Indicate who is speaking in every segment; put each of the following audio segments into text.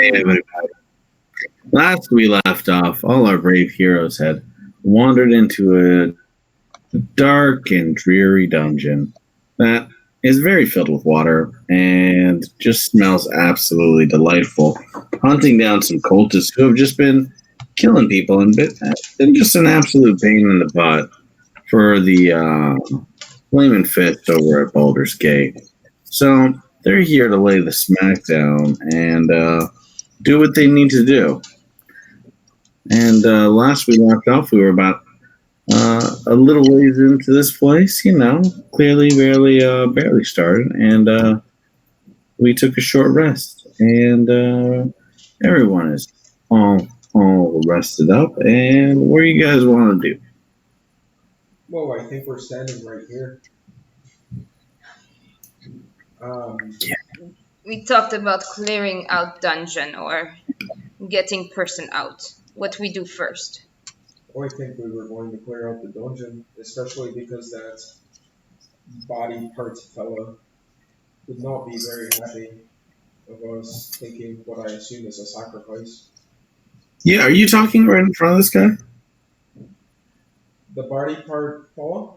Speaker 1: Hey, everybody. Last we left off, all our brave heroes had wandered into a dark and dreary dungeon that is very filled with water and just smells absolutely delightful. Hunting down some cultists who have just been killing people and been just an absolute pain in the butt for the flaming fist over at Baldur's Gate. So they're here to lay the smackdown and do what they need to do. And last we left off, we were about a little ways into this place, clearly barely started, and we took a short rest, and everyone is all rested up. And what do you guys want to do?
Speaker 2: Well, I think we're standing right here.
Speaker 3: We talked about clearing out dungeon or getting person out. What we do first?
Speaker 2: Well, I think we were going to clear out the dungeon, especially because that body part fella would not be very happy of us taking what I assume is a sacrifice.
Speaker 1: Yeah, are you talking right in front of this guy?
Speaker 2: The body part fella?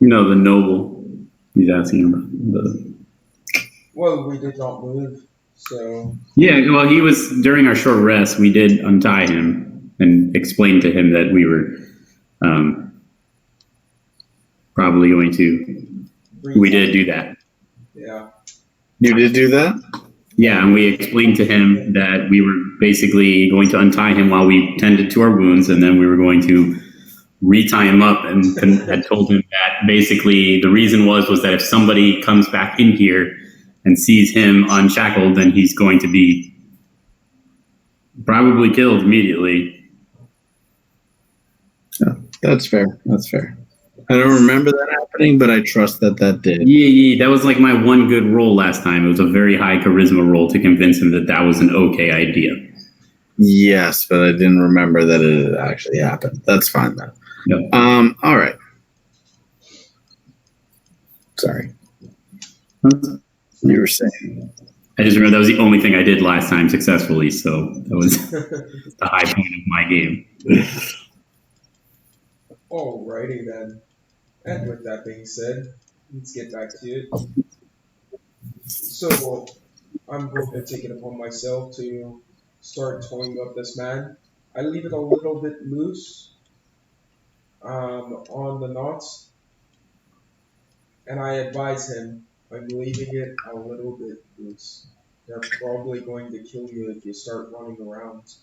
Speaker 4: No, the noble. He's asking about the.
Speaker 2: Well, we did not move, so.
Speaker 4: Yeah, well, he was during our short rest. We did untie him and explain to him that we were probably going to. We did do that.
Speaker 2: Yeah.
Speaker 1: You did do that?
Speaker 4: Yeah, and we explained to him that we were basically going to untie him while we tended to our wounds, and then we were going to re-tie him up, and had told him that basically the reason was that if somebody comes back in here and sees him unshackled, then he's going to be probably killed immediately.
Speaker 1: Yeah, that's fair. That's fair. I don't remember that happening, but I trust that did.
Speaker 4: Yeah, that was like my one good roll last time. It was a very high charisma roll to convince him that was an okay idea.
Speaker 1: Yes, but I didn't remember that it had actually happened. That's fine, though.
Speaker 4: Yep.
Speaker 1: All right. Sorry. You were saying.
Speaker 4: I just remember that was the only thing I did last time successfully, so that was the high point of my game.
Speaker 2: Alrighty then. And with that being said, let's get back to it. So, I'm going to take it upon myself to start towing up this man. I leave it a little bit loose on the knots, and I advise him I'm leaving it a little bit loose. They're probably going to kill you if you start running around.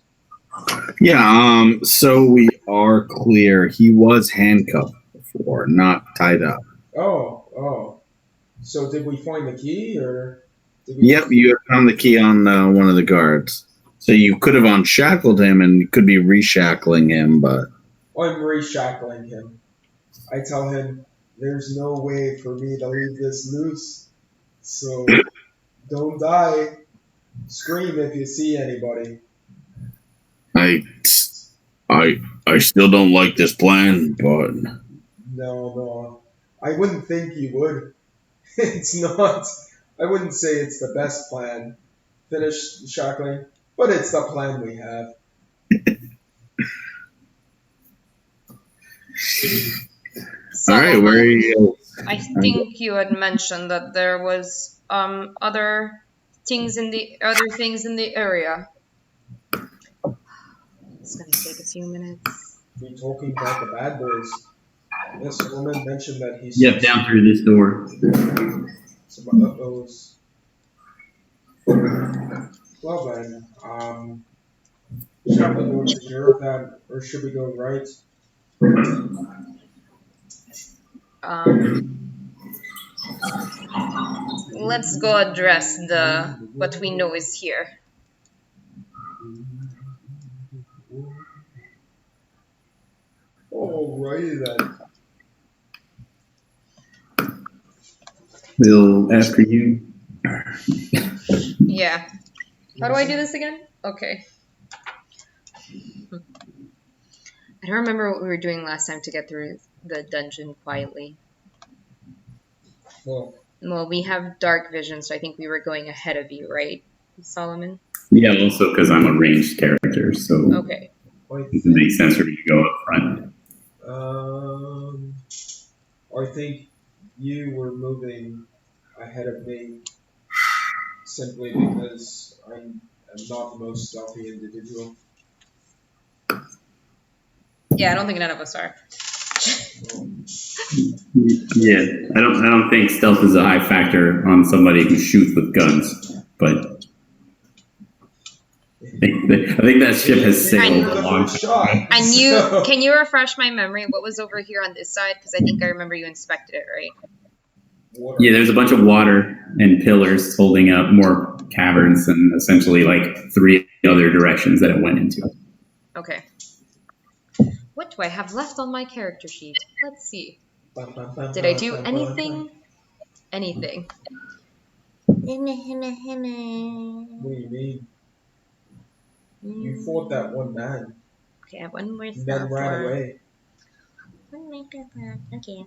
Speaker 1: Yeah, so we are clear. He was handcuffed before, not tied up.
Speaker 2: Oh. So did we find the key, or? Did we
Speaker 1: Yep, you found the key on one of the guards. So you could have unshackled him, and you could be reshackling him, but...
Speaker 2: I'm reshackling him. I tell him, there's no way for me to leave this loose. So, don't die. Scream if you see anybody.
Speaker 1: I still don't like this plan, but...
Speaker 2: No. I wouldn't think you would. It's not. I wouldn't say it's the best plan. Finish shackling, but it's the plan we have.
Speaker 3: So,
Speaker 1: all right, where are you?
Speaker 3: I think you had mentioned that there was other things in the area. It's gonna take a few minutes.
Speaker 2: We talking about the bad boys. This woman mentioned that he's.
Speaker 4: Yep, down through this door.
Speaker 2: Some of those. Well then, shall we go to Europe or should we go right?
Speaker 3: Let's go address what we know is here.
Speaker 2: Alrighty then.
Speaker 4: We'll ask for you.
Speaker 3: Yeah. How do I do this again? Okay. I don't remember what we were doing last time to get through the dungeon quietly.
Speaker 2: Well,
Speaker 3: Well, we have dark vision, so I think we were going ahead of you, right? Solomon?
Speaker 4: Yeah, also because I'm a ranged character, so
Speaker 3: Okay.
Speaker 4: it makes sense for me to go up front.
Speaker 2: I think you were moving ahead of me simply because I'm not the most stealthy individual.
Speaker 3: Yeah, I don't think none of us are.
Speaker 4: Yeah, I don't think stealth is a high factor on somebody who shoots with guns, but I think that ship has sailed a long time ago.
Speaker 3: And you, can you refresh my memory? What was over here on this side? Because I think I remember you inspected it, right?
Speaker 2: Water.
Speaker 4: Yeah, there's a bunch of water and pillars holding up more caverns and essentially like 3 other directions that it went into.
Speaker 3: Okay. What do I have left on my character sheet? Let's see. Did I do anything? Anything.
Speaker 2: What do you mean? You fought that one man.
Speaker 3: Okay, I have one more
Speaker 2: And
Speaker 3: spell
Speaker 2: then ran
Speaker 3: for.
Speaker 2: away.
Speaker 3: Okay.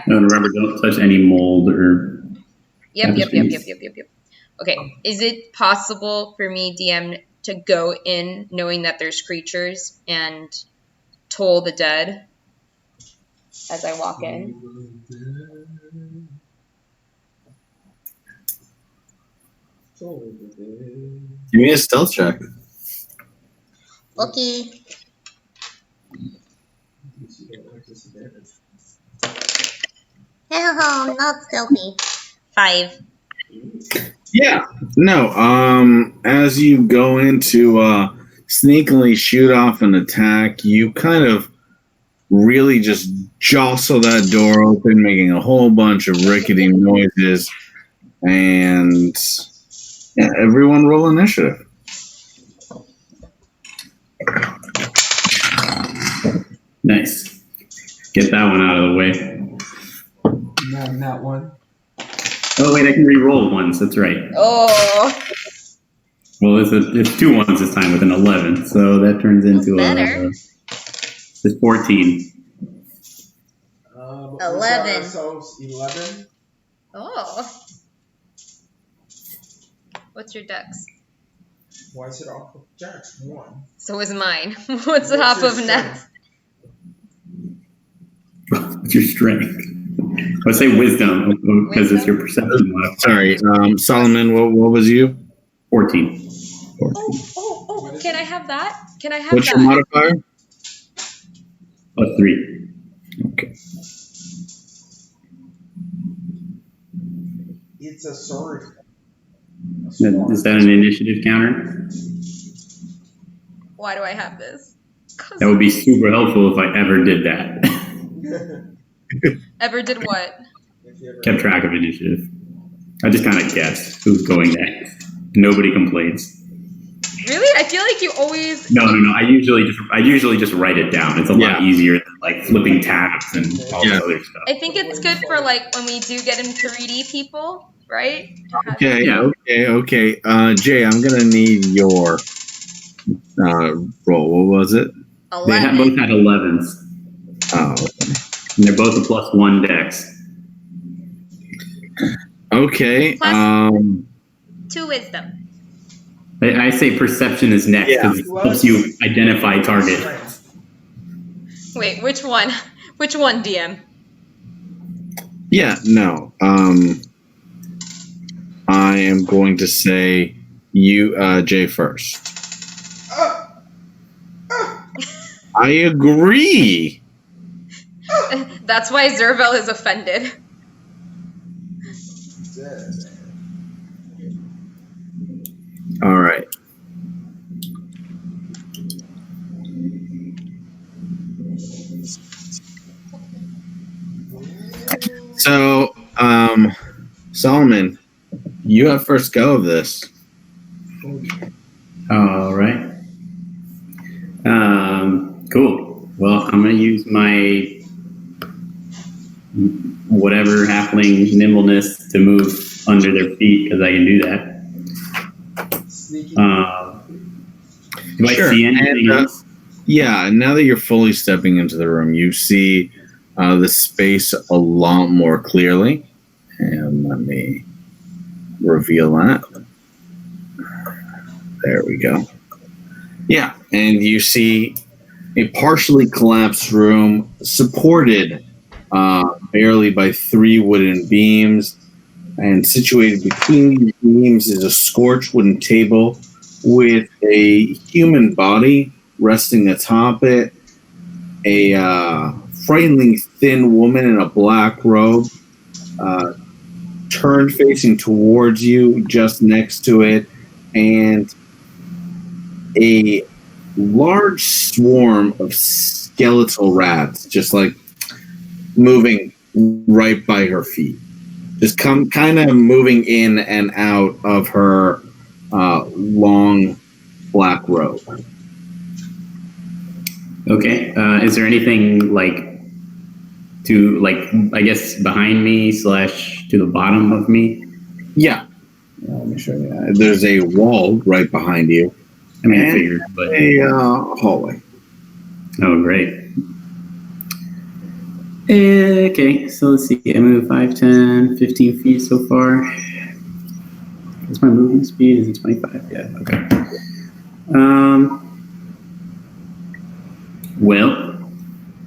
Speaker 4: No, remember, don't touch any mold or
Speaker 3: Yep.
Speaker 4: tapestries.
Speaker 3: Okay. Is it possible for me, DM, to go in knowing that there's creatures and toll the dead as I walk in?
Speaker 1: Give me a stealth check.
Speaker 3: Okay. Oh, not stealthy. 5.
Speaker 1: Yeah. No. As you go into sneakily shoot off an attack, you kind of really just jostle that door open, making a whole bunch of rickety noises, and yeah, everyone roll initiative.
Speaker 4: Nice. Get that one out of the way.
Speaker 2: Not one.
Speaker 4: Oh wait, I can re-roll once. That's right.
Speaker 3: Oh.
Speaker 4: Well, it's 2 ones this time with an 11, so that turns into
Speaker 3: better.
Speaker 4: It's 14.
Speaker 3: 11.
Speaker 2: Ourselves 11.
Speaker 3: Oh. What's your dex?
Speaker 2: Why is it off of Jack? 1.
Speaker 3: So is mine. What's half
Speaker 2: your
Speaker 3: of Ness?
Speaker 4: What's your strength? I would say wisdom because it's your perception modifier.
Speaker 1: Sorry, Solomon. What was you?
Speaker 4: 14.
Speaker 3: Oh! Can I have that? Can I have
Speaker 1: What's
Speaker 3: that?
Speaker 1: your modifier?
Speaker 4: +3.
Speaker 1: Okay.
Speaker 2: It's a sword.
Speaker 4: Is that an initiative counter?
Speaker 3: Why do I have this?
Speaker 4: That would be super helpful if I ever did that.
Speaker 3: Ever did what?
Speaker 4: Kept track of initiative. I just kind of guessed who's going next. Nobody complains.
Speaker 3: Really? I feel like you always.
Speaker 4: No. I usually just write it down. It's a lot easier than like flipping tabs and all this other stuff.
Speaker 3: I think it's good for like when we do get in 3D people, right?
Speaker 1: Okay. Jay, I'm gonna need your roll. What was it?
Speaker 3: 11.
Speaker 4: They both had 11s.
Speaker 1: Oh.
Speaker 4: And they're both a +1 dex.
Speaker 1: Okay.
Speaker 3: Plus 2 wisdom.
Speaker 4: I say perception is next because it helps you identify target.
Speaker 3: Wait, which one? Which one, DM?
Speaker 1: Yeah, no. I am going to say you, Jay, first. I agree.
Speaker 3: That's why Zervel is offended.
Speaker 1: All right. So, Solomon, you have first go of this.
Speaker 4: All right. Cool. Well, I'm going to use my whatever halfling nimbleness to move under their feet because I can do that. Do I see anything else?
Speaker 1: Yeah, now that you're fully stepping into the room, you see the space a lot more clearly. And let me reveal that. There we go. Yeah, and you see a partially collapsed room supported barely by 3 wooden beams, and situated between these beams is a scorched wooden table with a human body resting atop it, a frighteningly thin woman in a black robe turned facing towards you just next to it, and a large swarm of skeletal rats just like moving right by her feet, just kind of moving in and out of her long black robe.
Speaker 4: Okay. Is there anything I guess behind me / to the bottom of me?
Speaker 1: Yeah. Let me show you. There's a wall right behind you.
Speaker 4: I mean, I figured, but
Speaker 1: a hallway.
Speaker 4: Oh, great. Okay, so let's see. I moved 5, 10, 15 feet so far. What's my movement speed? Is it 25? Yeah, okay. Well,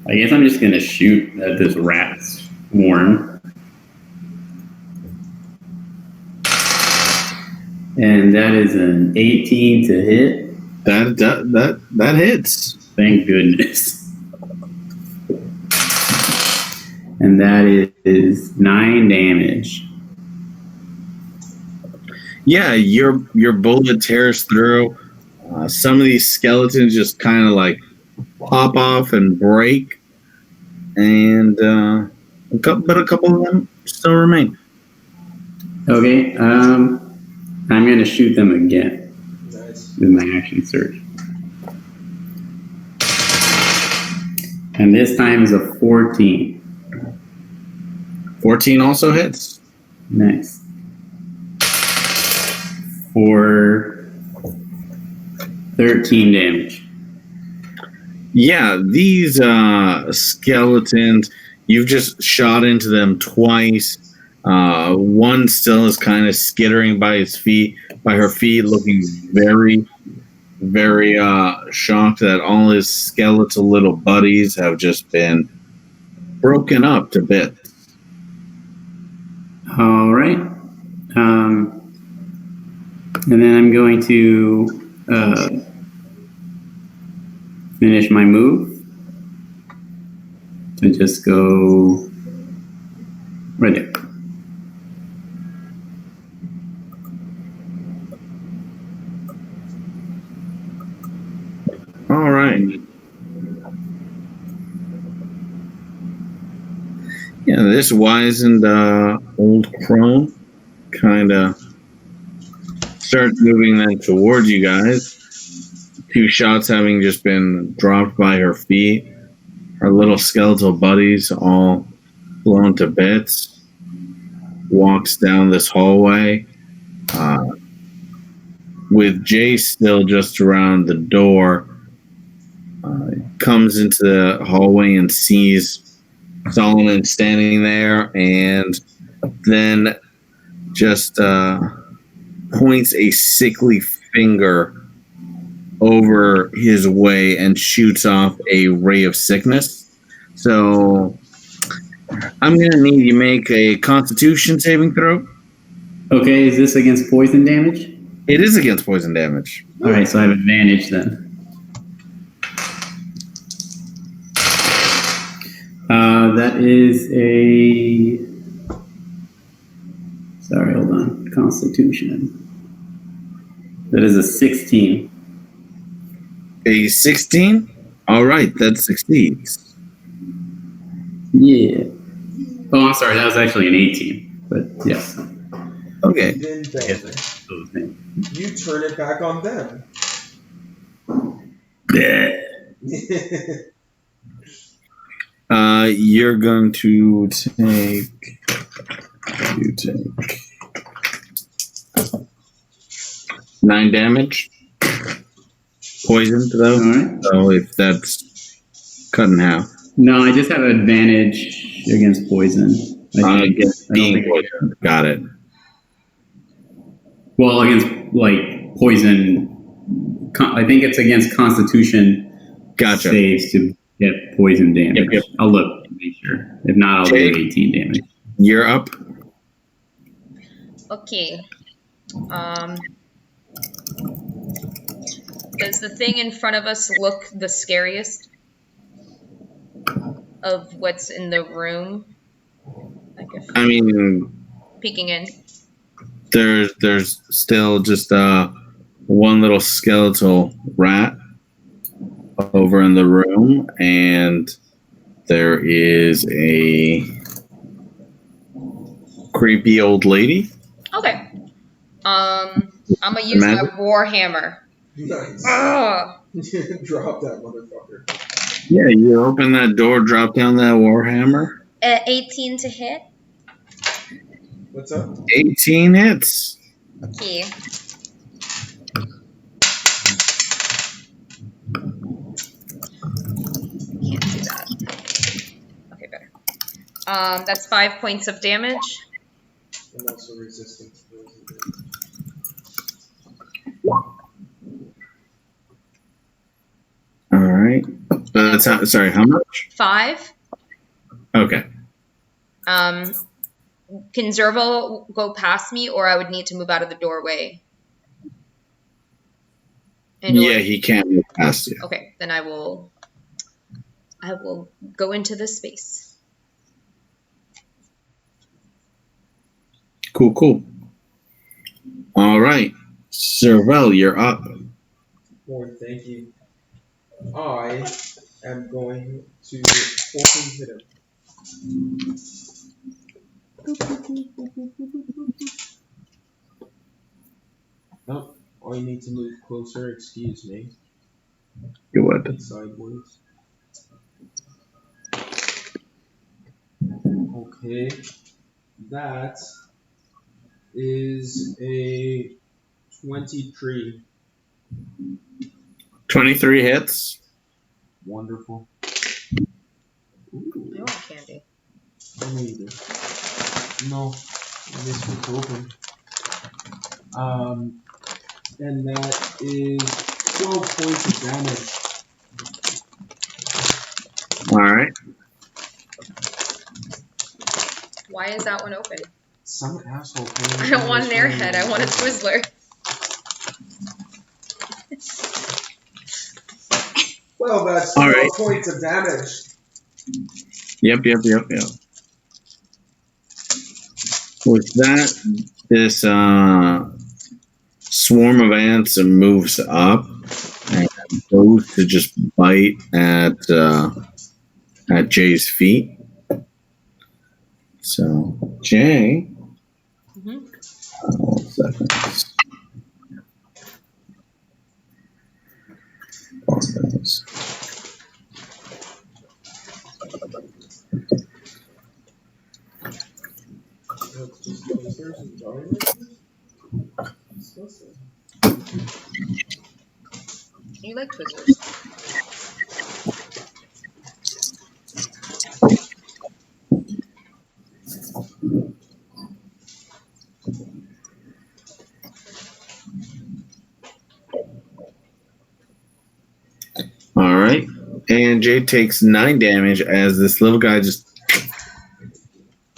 Speaker 4: I guess I'm just going to shoot at this rat swarm. And that is an 18 to hit.
Speaker 1: That hits.
Speaker 4: Thank goodness. And that is 9 damage.
Speaker 1: Yeah, your bullet tears through. Some of these skeletons just kind of like pop off and break, and a couple of them still remain.
Speaker 4: Okay, I'm going to shoot them again.
Speaker 2: Nice.
Speaker 4: With my action surge. And this time is a 14.
Speaker 1: 14 also hits.
Speaker 4: Nice. For 13 damage.
Speaker 1: Yeah, these skeletons, you've just shot into them twice. One still is kind of skittering by her feet, looking very, very shocked that all his skeletal little buddies have just been broken up to bits.
Speaker 4: All right. And then I'm going to finish my move to just go right there.
Speaker 1: All right. Yeah, this wizened old crone kind of starts moving then towards you guys. 2 shots having just been dropped by her feet. Her little skeletal buddies all blown to bits. Walks down this hallway with Jay still just around the door. Comes into the hallway and sees Solomon standing there, and then just points a sickly finger over his way and shoots off a ray of sickness. So I'm going to need you to make a Constitution saving throw.
Speaker 4: Okay, is this against poison damage?
Speaker 1: It is against poison damage.
Speaker 4: All right, so I have advantage then. That is a... Sorry, hold on. Constitution. That is a 16.
Speaker 1: A 16? All right, that succeeds.
Speaker 4: Yeah. Oh, I'm sorry. That was actually an 18. But yes.
Speaker 1: Okay.
Speaker 2: Then you turn it back on them.
Speaker 1: You're going to take 9 damage. Poisoned though.
Speaker 4: All right.
Speaker 1: So if that's cut in half.
Speaker 4: No, I just have advantage against poison.
Speaker 1: Against being poisoned. Got it.
Speaker 4: Well, against like poison. I think it's against Constitution
Speaker 1: Gotcha.
Speaker 4: saves to get poison damage.
Speaker 1: Yep.
Speaker 4: I'll look to make sure. If not, I'll
Speaker 1: Jake?
Speaker 4: do 18 damage.
Speaker 1: You're up.
Speaker 3: Okay. Does the thing in front of us look the scariest of what's in the room? Like if
Speaker 1: I mean,
Speaker 3: peeking in.
Speaker 1: there's still just one little skeletal rat over in the room, and there is a creepy old lady.
Speaker 3: Okay. I'm gonna use my warhammer.
Speaker 2: Nice.
Speaker 3: Ugh.
Speaker 2: Drop that motherfucker.
Speaker 1: Yeah, you open that door, drop down that warhammer.
Speaker 3: 18 to hit.
Speaker 2: What's up?
Speaker 1: 18 hits.
Speaker 3: Okay. Can't do that. Okay, better. That's 5 points of damage.
Speaker 2: I'm also resistant to those.
Speaker 1: All right. That's sorry, how much?
Speaker 3: 5.
Speaker 1: Okay.
Speaker 3: Can Zervo go past me, or I would need to move out of the doorway?
Speaker 1: Yeah, he can't move past you.
Speaker 3: Okay, then I will go into this space.
Speaker 1: Cool. All right. Serval, you're up.
Speaker 2: Boy, thank you. I am going to fucking hit him. Oh, I need to move closer, excuse me.
Speaker 1: You would.
Speaker 2: Sideways. Okay. That is a 23.
Speaker 1: 23 hits.
Speaker 2: Wonderful. Ooh,
Speaker 3: I want candy.
Speaker 2: I know you do. No, this was open. And that is 12 points of damage.
Speaker 1: All right.
Speaker 3: Why is that one open?
Speaker 2: Some asshole.
Speaker 3: I don't want an airhead. I want a Twizzler.
Speaker 2: Well, that's
Speaker 1: All
Speaker 2: 12
Speaker 1: right.
Speaker 2: points of damage.
Speaker 1: Yep. With that, this swarm of ants moves up and goes to just bite at Jay's feet. So, Jay.
Speaker 3: Mm-hmm.
Speaker 1: 12 seconds. Pause.
Speaker 2: That's just Twizzlers and Jolly Ranchers? Disgusting.
Speaker 3: You like Twizzlers?
Speaker 1: All right. And Jay takes 9 damage as this little guy just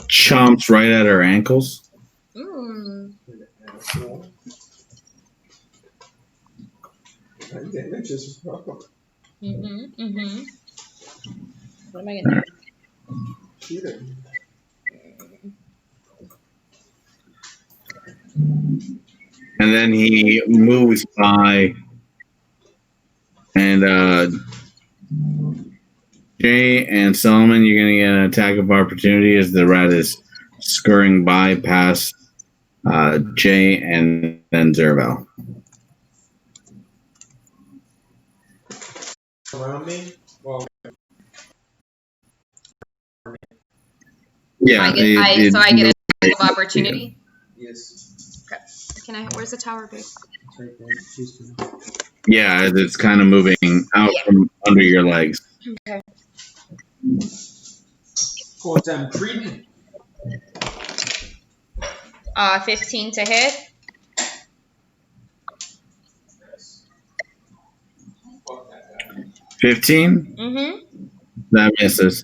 Speaker 1: chomps right at her ankles.
Speaker 3: Mmm.
Speaker 2: An asshole. That damage is wrong.
Speaker 3: Mm-hmm. What am I gonna do?
Speaker 2: Shoot him.
Speaker 1: And then he moves by, and Jay and Solomon, you're going to get an attack of opportunity as the rat is scurrying by past Jay and then Zerval.
Speaker 2: Around me? Well,
Speaker 1: Yeah.
Speaker 3: I get an attack of opportunity.
Speaker 2: yes.
Speaker 3: Okay. Can I? Where's the tower base?
Speaker 2: It's right there. She's gonna.
Speaker 1: Yeah, as it's kind of moving out from under your legs.
Speaker 3: Okay.
Speaker 2: Caught them treating.
Speaker 3: 15 to hit.
Speaker 1: 15?
Speaker 3: Mm-hmm.
Speaker 1: That misses.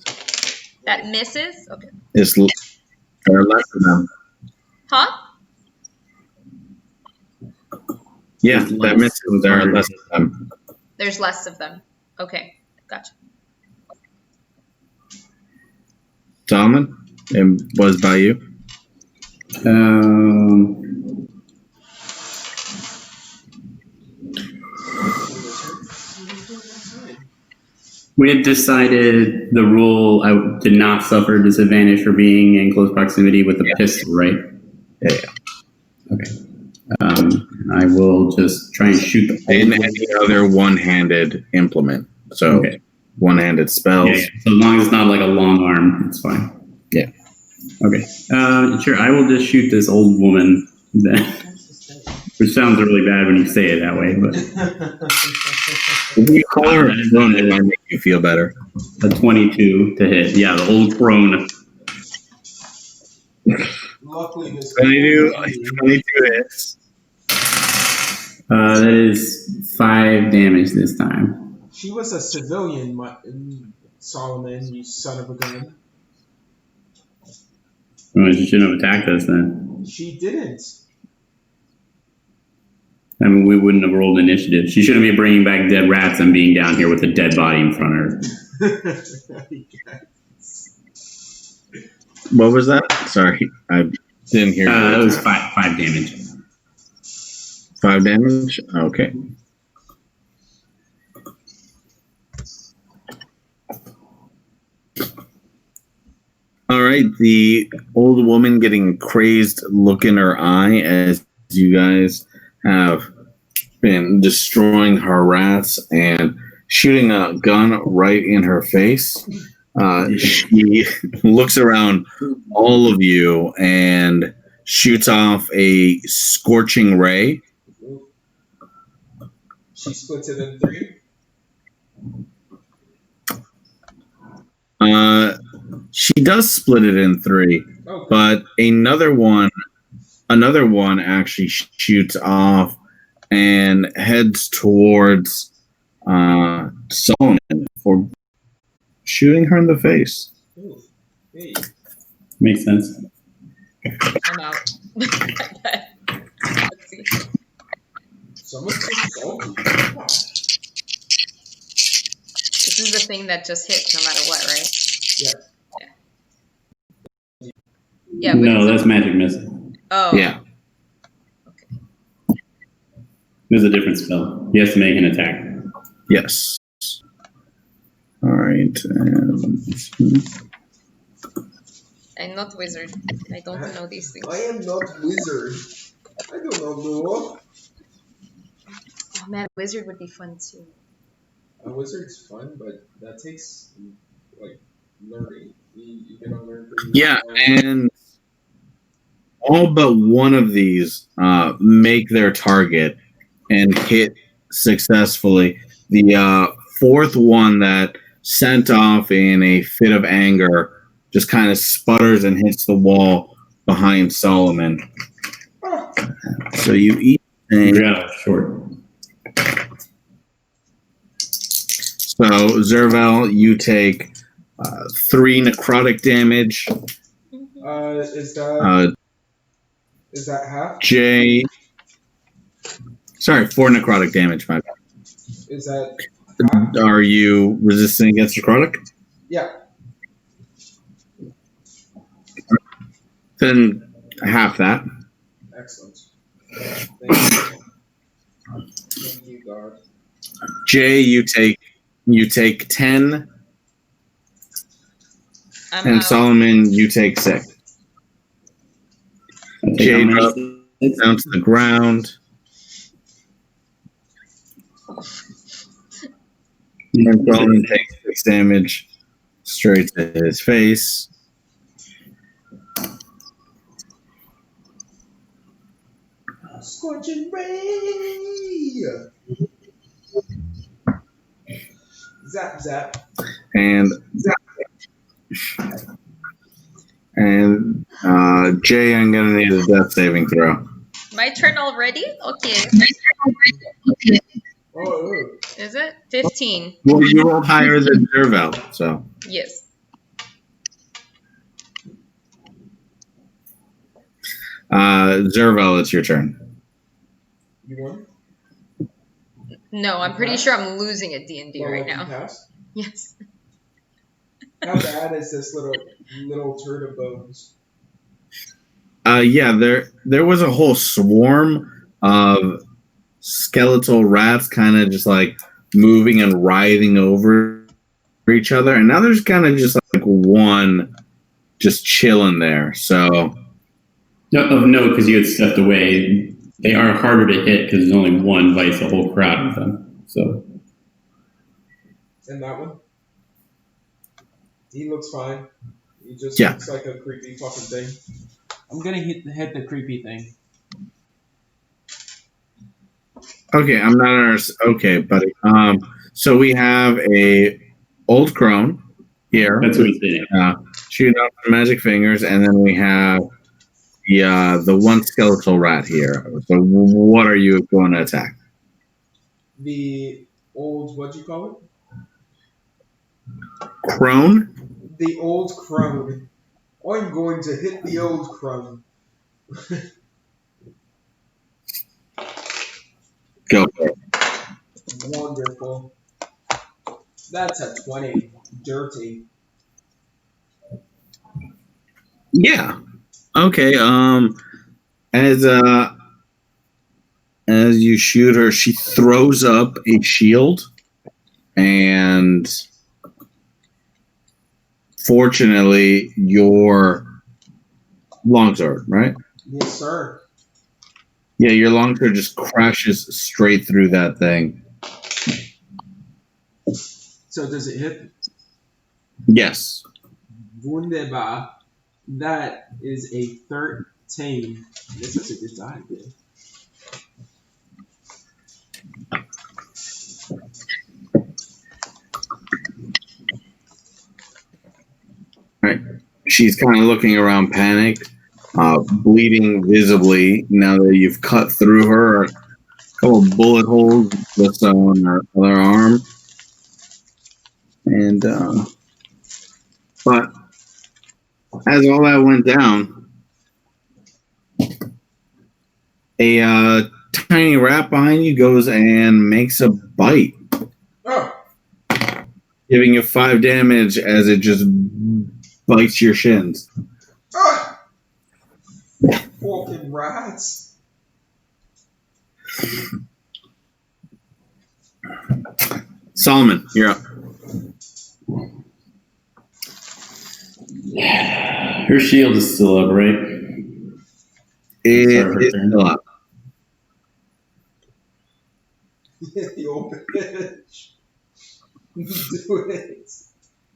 Speaker 3: That misses? Okay.
Speaker 1: There are less of them.
Speaker 3: Huh?
Speaker 1: Yeah,
Speaker 4: There's
Speaker 1: that
Speaker 4: less.
Speaker 1: misses. There are less of them.
Speaker 3: There's less of them. Okay. Gotcha.
Speaker 1: Solomon, it was by you.
Speaker 4: We had decided the rule I did not suffer disadvantage for being in close proximity with a pistol, right?
Speaker 1: Yeah.
Speaker 4: Okay. I will just try and shoot the
Speaker 1: In any other one-handed implement. So
Speaker 4: Okay.
Speaker 1: one-handed spells.
Speaker 4: Yeah. So as long as it's not like a long arm, it's fine.
Speaker 1: Yeah.
Speaker 4: Okay. Sure. I will just shoot this old woman then. Which sounds really bad when you say it that way, but
Speaker 1: If you call her a crone, it might make you feel better.
Speaker 4: a 22 to hit. Yeah, the old crone.
Speaker 2: Luckily, this
Speaker 1: 22 hits.
Speaker 4: That is 5 damage this time.
Speaker 2: She was a civilian, Solomon, you son of a gun.
Speaker 4: Well, she shouldn't have attacked us then.
Speaker 2: She didn't.
Speaker 4: I mean, we wouldn't have rolled initiative. She shouldn't be bringing back dead rats and being down here with a dead body in front of her.
Speaker 1: What was that? Sorry, I didn't hear.
Speaker 4: That was 5 damage.
Speaker 1: 5 damage? Okay. All right, the old woman getting a crazed look in her eye as you guys have been destroying her rats and shooting a gun right in her face. She looks around all of you and shoots off a scorching ray.
Speaker 2: She splits it in 3.
Speaker 1: She does split it in 3,
Speaker 2: Okay.
Speaker 1: but another one actually shoots off and heads towards Solomon for shooting her in the face.
Speaker 2: Ooh. Hey,
Speaker 4: Makes sense.
Speaker 3: I'm out. Let's see.
Speaker 2: someone's so salty. Wow.
Speaker 3: This is the thing that just hits no matter what, right?
Speaker 2: Yeah.
Speaker 3: Yeah, but
Speaker 4: No, that's magic missile.
Speaker 3: oh.
Speaker 1: Yeah.
Speaker 4: There's a different spell. He has to make an attack.
Speaker 1: Yes. All right.
Speaker 3: I'm not wizard. I don't know these things.
Speaker 2: I am not wizard. I don't know law.
Speaker 3: Oh man, wizard would be fun too.
Speaker 2: A wizard's fun, but that takes like learning. You gotta learn pretty
Speaker 1: Yeah, and all but one of these make their target and hit successfully. The fourth one that sent off in a fit of anger just kind of sputters and hits the wall behind Solomon. So you eat.
Speaker 4: Yeah, short.
Speaker 1: So Zerval, you take 3 necrotic damage.
Speaker 2: Is that half?
Speaker 1: Jay, sorry, 4 necrotic damage. My bad.
Speaker 2: Is that half?
Speaker 1: Are you resisting against necrotic?
Speaker 2: Yeah.
Speaker 1: Then half that.
Speaker 2: Excellent. Thank you. Thank you, God.
Speaker 1: Jay, you take 10,
Speaker 3: I'm
Speaker 1: and
Speaker 3: out.
Speaker 1: Solomon, you take 6. Jay drops down to the ground. And Solomon takes 6 damage straight to his face.
Speaker 2: Scorching ray! Zap, zap.
Speaker 1: And Jay, I'm gonna need a death saving throw.
Speaker 3: My turn already? Okay.
Speaker 2: Oh,
Speaker 3: Is it 15?
Speaker 1: Well, you rolled higher than Zerval, so.
Speaker 3: Yes.
Speaker 1: Zerval, it's your turn.
Speaker 2: You won?
Speaker 3: No, I'm pretty sure I'm losing at D&D
Speaker 2: Well,
Speaker 3: right
Speaker 2: you
Speaker 3: now.
Speaker 2: passed?
Speaker 3: Yes.
Speaker 2: How bad is this little turd of bones?
Speaker 1: Yeah, there was a whole swarm of skeletal rats kind of just like moving and writhing over each other, and now there's kind of just like one just chilling there. So
Speaker 4: No, of note, because you had stepped away, they are harder to hit because there's only one vice a whole crowd of them. So
Speaker 2: And that one? He looks fine. He just
Speaker 1: Yeah.
Speaker 2: looks like a creepy fucking thing.
Speaker 5: I'm gonna hit the creepy thing.
Speaker 1: okay, I'm not okay, buddy. So we have a old crone here.
Speaker 4: that's what he's saying.
Speaker 1: Shooting out the magic fingers, and then we have the one skeletal rat here. So what are you going to attack?
Speaker 2: The old, what'd you call it?
Speaker 1: Crone?
Speaker 2: The old crone. I'm going to hit the old crone.
Speaker 1: Go for it.
Speaker 2: Wonderful. That's a 20. Dirty.
Speaker 1: Yeah. Okay. As you shoot her, she throws up a shield, and fortunately, your longsword, right?
Speaker 2: Yes, sir.
Speaker 1: Yeah, your longsword just crashes straight through that thing.
Speaker 2: So does it hit?
Speaker 1: Yes.
Speaker 2: Wunderbar. That is a 13. This is a good die, dude.
Speaker 1: Right. She's kind of looking around, panicked, bleeding visibly. Now that you've cut through her, a couple of bullet holes just on her other arm, and but as all that went down, a tiny rat behind you goes and makes a bite,
Speaker 2: Oh!
Speaker 1: giving you 5 damage as it just bites your shins.
Speaker 2: Ah! Fucking rats.
Speaker 1: Solomon, you're up.
Speaker 4: Her shield is still up, right?
Speaker 1: It
Speaker 4: Sorry,
Speaker 1: is still up.
Speaker 2: The old bitch. Do it.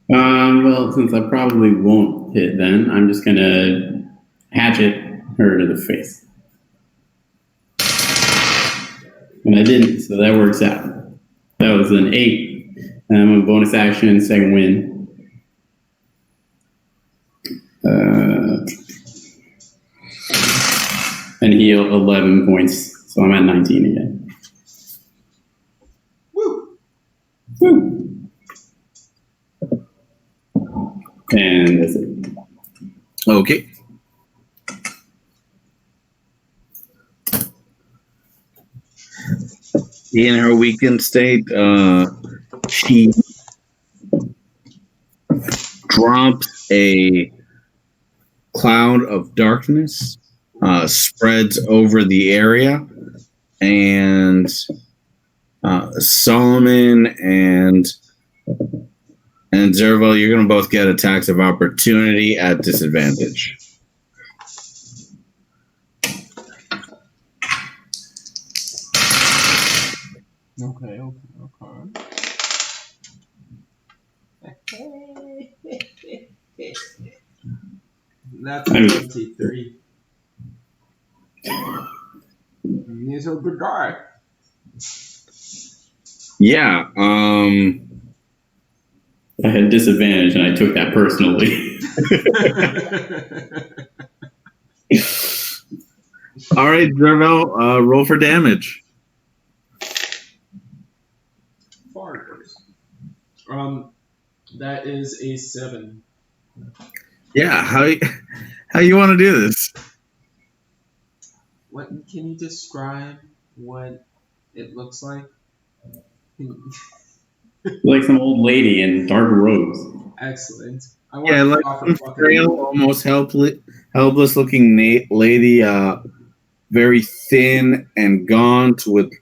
Speaker 4: Well, since I probably won't hit then, I'm just gonna hatchet her to the face. And I didn't, so that works out. That was an 8. And I'm a bonus action, second win. And heal 11 points, so I'm at 19 again.
Speaker 2: Woo!
Speaker 4: Woo. And that's it.
Speaker 1: Okay. In her weakened state, she drops a cloud of darkness, spreads over the area, and Solomon and Zerval, you're going to both get attacks of opportunity at disadvantage.
Speaker 5: Okay.
Speaker 2: That's 23. He's a good guy.
Speaker 1: Yeah.
Speaker 4: I had disadvantage and I took that personally.
Speaker 1: All right, Zerval, roll for damage.
Speaker 2: That is a 7.
Speaker 1: Yeah, how you want to do this?
Speaker 5: What can you describe what it looks like?
Speaker 4: Like some old lady in dark robes.
Speaker 5: Excellent. I
Speaker 1: Yeah,
Speaker 5: want to
Speaker 1: like
Speaker 5: offer
Speaker 1: some
Speaker 5: fucking.
Speaker 1: frail, almost helpless looking lady, very thin and gaunt with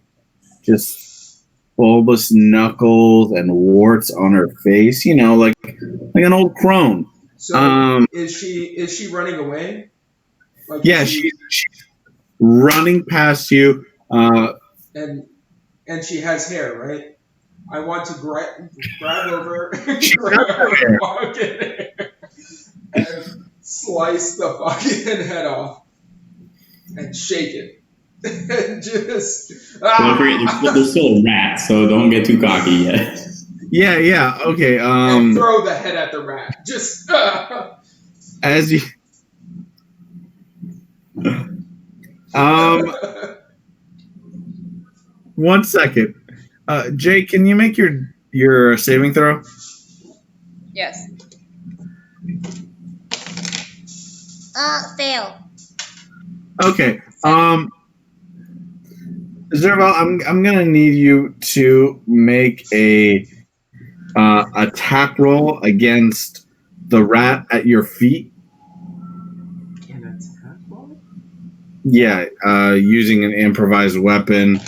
Speaker 1: just bulbous knuckles and warts on her face. You know, like an old crone.
Speaker 2: So
Speaker 1: Um,
Speaker 2: is she running away? Like
Speaker 1: yeah,
Speaker 2: is she
Speaker 1: she's running past you.
Speaker 2: and and she has hair, right? I want to grab over,
Speaker 1: She does
Speaker 2: grab
Speaker 1: have
Speaker 2: her
Speaker 1: hair.
Speaker 2: fucking hair, and slice the fucking head off and shake it. And just
Speaker 4: But don't forget, there's still a rat, so don't get too cocky yet.
Speaker 1: Yeah. Okay.
Speaker 2: and throw the head at the rat. Just
Speaker 1: As you, um, 1 second. Jay, can you make your saving throw?
Speaker 3: Yes. Fail.
Speaker 1: Okay. Zerval, I'm gonna need you to make a attack roll against the rat at your feet.
Speaker 5: An attack roll?
Speaker 1: Yeah, using an improvised weapon.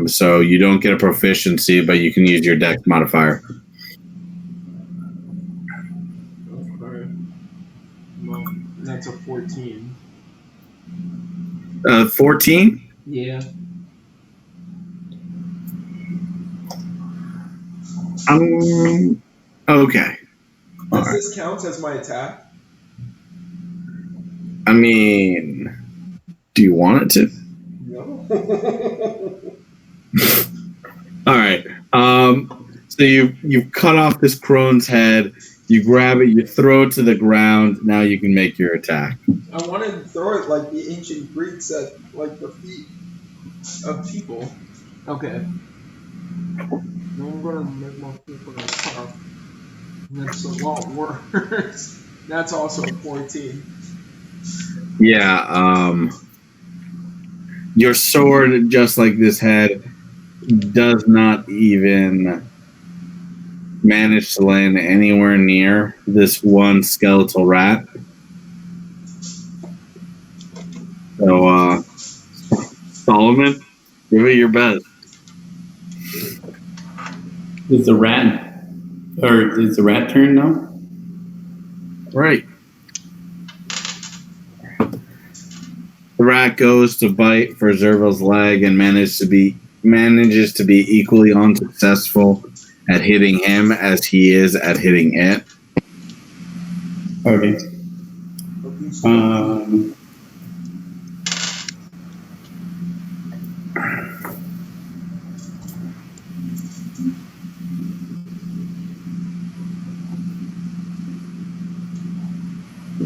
Speaker 1: So you don't get a proficiency, but you can use your dex modifier.
Speaker 5: Okay. Well, that's a 14.
Speaker 1: 14.
Speaker 5: Yeah.
Speaker 1: Okay. All
Speaker 2: does
Speaker 1: right.
Speaker 2: this count as my attack?
Speaker 1: I mean, do you want it to?
Speaker 2: No.
Speaker 1: All right. So you cut off this crone's head. You grab it. You throw it to the ground. Now you can make your attack.
Speaker 2: I want to throw it like the ancient Greeks at like the feet of people.
Speaker 5: Okay. Now I'm gonna make my people attack. That's a lot worse. That's also 14.
Speaker 1: Yeah. Your sword, just like this head, does not even manage to land anywhere near this one skeletal rat. So, Solomon, give it your best.
Speaker 4: Is the rat turn now?
Speaker 1: Right. The rat goes to bite for Zerval's leg and manages to be equally unsuccessful at hitting him as he is at hitting it.
Speaker 4: Okay.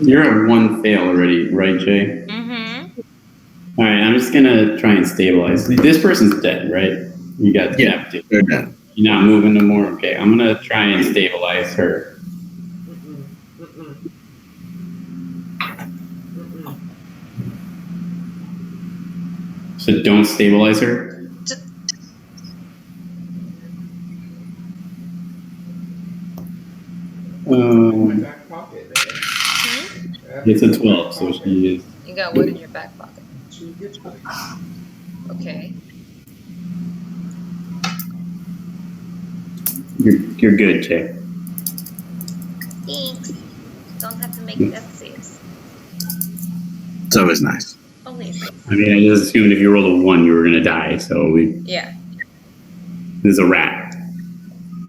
Speaker 4: You're at one fail already, right, Jay?
Speaker 3: Mm-hmm.
Speaker 4: All right, I'm just gonna try and stabilize. This person's dead, right? You got decapitated.
Speaker 1: They're dead.
Speaker 4: You're not moving no more. Okay, I'm gonna try and stabilize her. So don't stabilize her.
Speaker 2: My back pocket, man.
Speaker 4: It's a 12, so she is.
Speaker 3: You got what in your back pocket?
Speaker 2: 2 hit points.
Speaker 3: Okay.
Speaker 4: You're good, Jay.
Speaker 3: Thanks. Don't have to make death saves.
Speaker 1: It's always nice.
Speaker 3: Always nice.
Speaker 4: I mean, I just assumed if you rolled a 1, you were gonna die. So
Speaker 3: Yeah.
Speaker 4: this is a rat.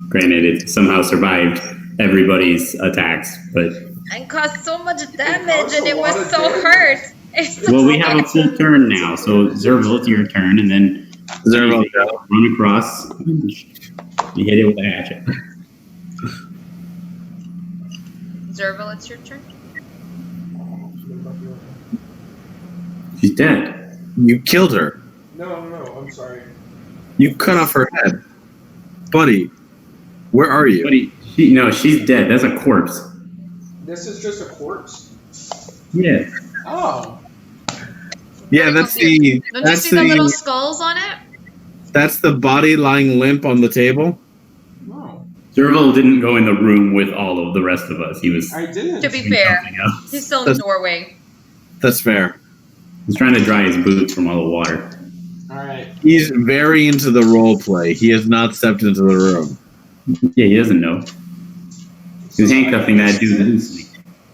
Speaker 4: Granted, it somehow survived everybody's attacks, but
Speaker 3: And caused so much damage,
Speaker 2: caused
Speaker 3: and
Speaker 2: a
Speaker 3: it
Speaker 2: lot
Speaker 3: was
Speaker 2: of
Speaker 3: so
Speaker 2: damage.
Speaker 3: hurt. It's so
Speaker 4: well, we have a
Speaker 3: hard.
Speaker 4: full turn now. So Zerval, it's your turn, and then
Speaker 1: Zerval,
Speaker 4: run across. You hit it with a hatchet.
Speaker 3: Zerval, it's your turn.
Speaker 4: She's dead.
Speaker 1: you killed her.
Speaker 2: No, I'm sorry.
Speaker 1: You cut off her head. Buddy, Where are you?
Speaker 4: Buddy, she's dead. That's a corpse.
Speaker 2: This is just a corpse?
Speaker 4: Yeah.
Speaker 2: Oh.
Speaker 1: Yeah,
Speaker 3: Pretty
Speaker 1: that's
Speaker 3: confused.
Speaker 1: the
Speaker 3: Don't you see the little skulls on it?
Speaker 1: that's the body lying limp on the table.
Speaker 2: No.
Speaker 4: Zerval didn't go in the room with all of the rest of us. He was
Speaker 2: I didn't.
Speaker 3: To be
Speaker 4: doing
Speaker 3: fair,
Speaker 4: something else.
Speaker 3: he's still in the
Speaker 1: That's-
Speaker 3: doorway.
Speaker 1: That's fair.
Speaker 4: He's trying to dry his boots from all the water.
Speaker 2: Alright.
Speaker 1: He's very into the role play. He has not stepped into the room.
Speaker 4: Yeah, he doesn't know. He's handcuffing that dude loosely.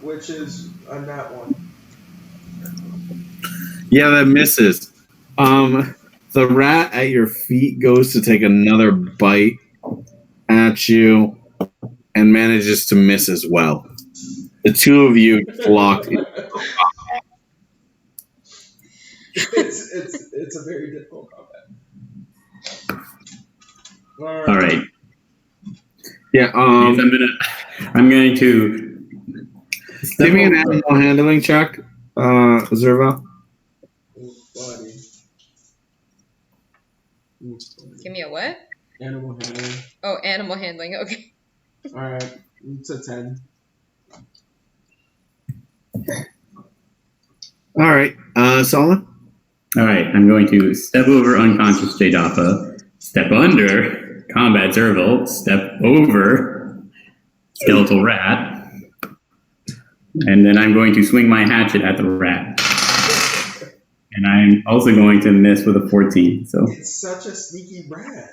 Speaker 2: Which is a nat one.
Speaker 1: Yeah, that misses. The rat at your feet goes to take another bite at you and manages to miss as well. The two of you locked in.
Speaker 2: It's a very difficult combat.
Speaker 4: All right.
Speaker 1: Yeah,
Speaker 4: I'm going to
Speaker 1: give me an animal handling check, Zerva.
Speaker 2: Oh, buddy.
Speaker 3: Give me a what?
Speaker 2: Animal handling.
Speaker 3: Oh, animal handling. Okay.
Speaker 2: Alright. It's a 10.
Speaker 1: All right, Solomon.
Speaker 4: All right, I'm going to step over unconscious Jadafa, step under combat Zerval, step over skeletal rat, and then I'm going to swing my hatchet at the rat. And I'm also going to miss with a 14. So
Speaker 2: It's such a sneaky rat.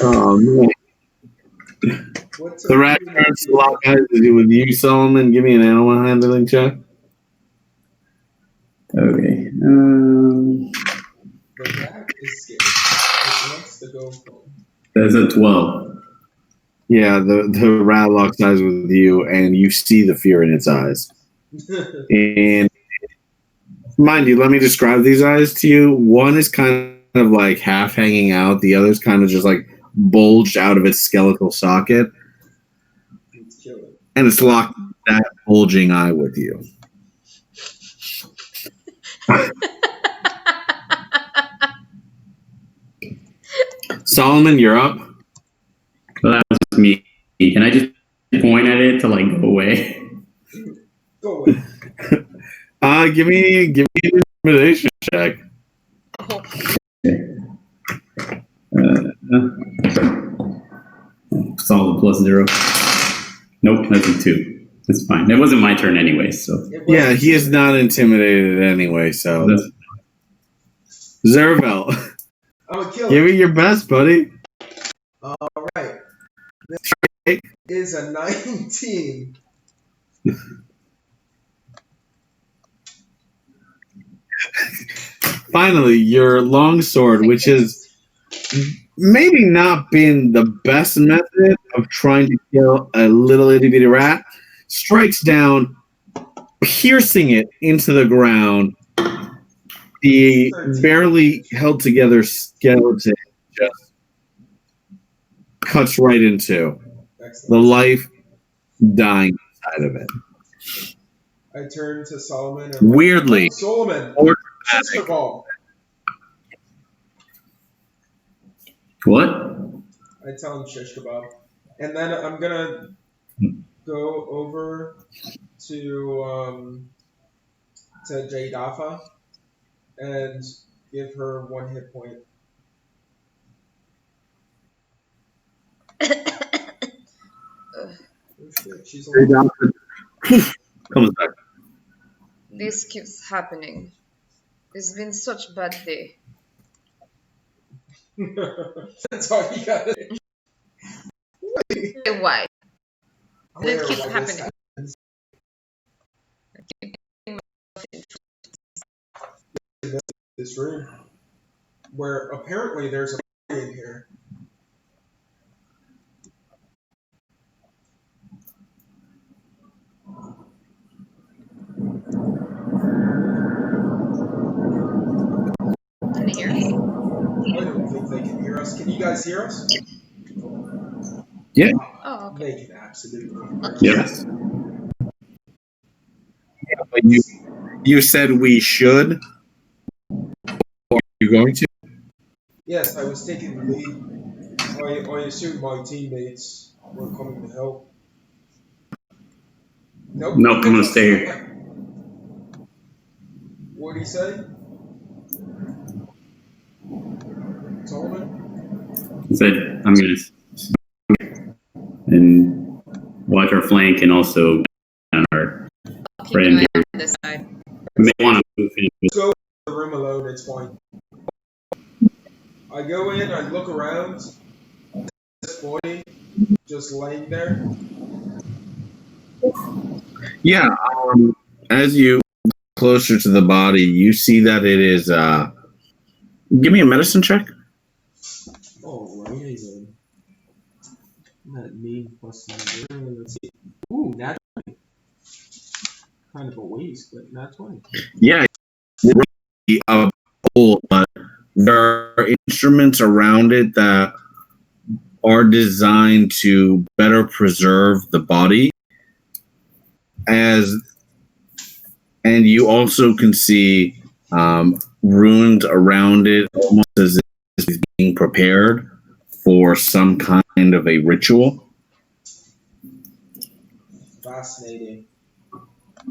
Speaker 1: Oh man.
Speaker 2: What's
Speaker 1: The rat turns to lock eyes with you, Solomon. Give me an animal handling check.
Speaker 4: okay.
Speaker 2: The rat is scared. It wants to go home.
Speaker 4: That's a 12.
Speaker 1: Yeah, the rat locks eyes with you, and you see the fear in its eyes. And mind you, let me describe these eyes to you. One is kind of like half hanging out. The other is kind of just like bulged out of its skeletal socket.
Speaker 2: Let's kill it.
Speaker 1: And it's locked that bulging eye with you. Solomon, you're up.
Speaker 4: Well, that was just me. Can I just point at it to like go away?
Speaker 2: Go away.
Speaker 1: Give me an intimidation check.
Speaker 3: Oh,
Speaker 4: Solid plus 0. Nope, that's a 2. That's fine. It wasn't my turn anyway, so.
Speaker 2: It
Speaker 1: Yeah,
Speaker 2: was-
Speaker 1: he is not intimidated anyway, so.
Speaker 4: That's,
Speaker 1: Zervel,
Speaker 2: I'm gonna kill
Speaker 1: give
Speaker 2: it.
Speaker 1: it your best, buddy.
Speaker 2: Alright. This is a 19.
Speaker 1: Finally, your longsword, which has maybe not been the best method of trying to kill a little itty bitty rat, strikes down, piercing it into the ground. The barely held together skeleton just cuts right into the
Speaker 2: Excellent.
Speaker 1: life dying inside of it.
Speaker 2: I turn to Solomon and
Speaker 1: Weirdly,
Speaker 2: Solomon,
Speaker 1: or
Speaker 2: sister ball.
Speaker 4: what?
Speaker 2: I tell him shish kebab. And then I'm gonna go over to Jadafa and give her 1 hit point. Oh shit, she's alive.
Speaker 1: comes back.
Speaker 3: this keeps happening. It's been such a bad day.
Speaker 2: That's all you gotta do.
Speaker 3: Why? Did
Speaker 2: Where
Speaker 3: it keep
Speaker 2: was
Speaker 3: happening?
Speaker 2: This room, where apparently there's a party in here.
Speaker 3: Can they hear us?
Speaker 2: I don't think they can hear us. Can you guys hear us?
Speaker 3: Oh, okay.
Speaker 2: They can absolutely hear us.
Speaker 1: Yes. Yeah, but you said we should. Are you going to?
Speaker 2: Yes, I was taking the lead. I assumed my teammates were coming to help. Nope,
Speaker 4: Nope, I'm gonna
Speaker 2: that's
Speaker 4: stay
Speaker 2: not.
Speaker 4: here.
Speaker 2: What'd he say? Solomon?
Speaker 4: I said I'm gonna and watch our flank and also on our
Speaker 3: I'll keep an
Speaker 4: friend
Speaker 3: eye
Speaker 4: here.
Speaker 3: on this side.
Speaker 4: We may want to move in.
Speaker 2: Go in the room alone, it's fine. I go in, I look around, this body just laying there.
Speaker 1: Yeah. As you closer to the body, you see that it is. Give me a medicine check.
Speaker 5: Alrighty then. That mean plus number. Let's see. Ooh, that's kind of a waste, but not 20.
Speaker 1: Yeah, old, but there are instruments around it that are designed to better preserve the body. As and you also can see runes around it, almost as if it's being prepared for some kind of a ritual.
Speaker 2: Fascinating.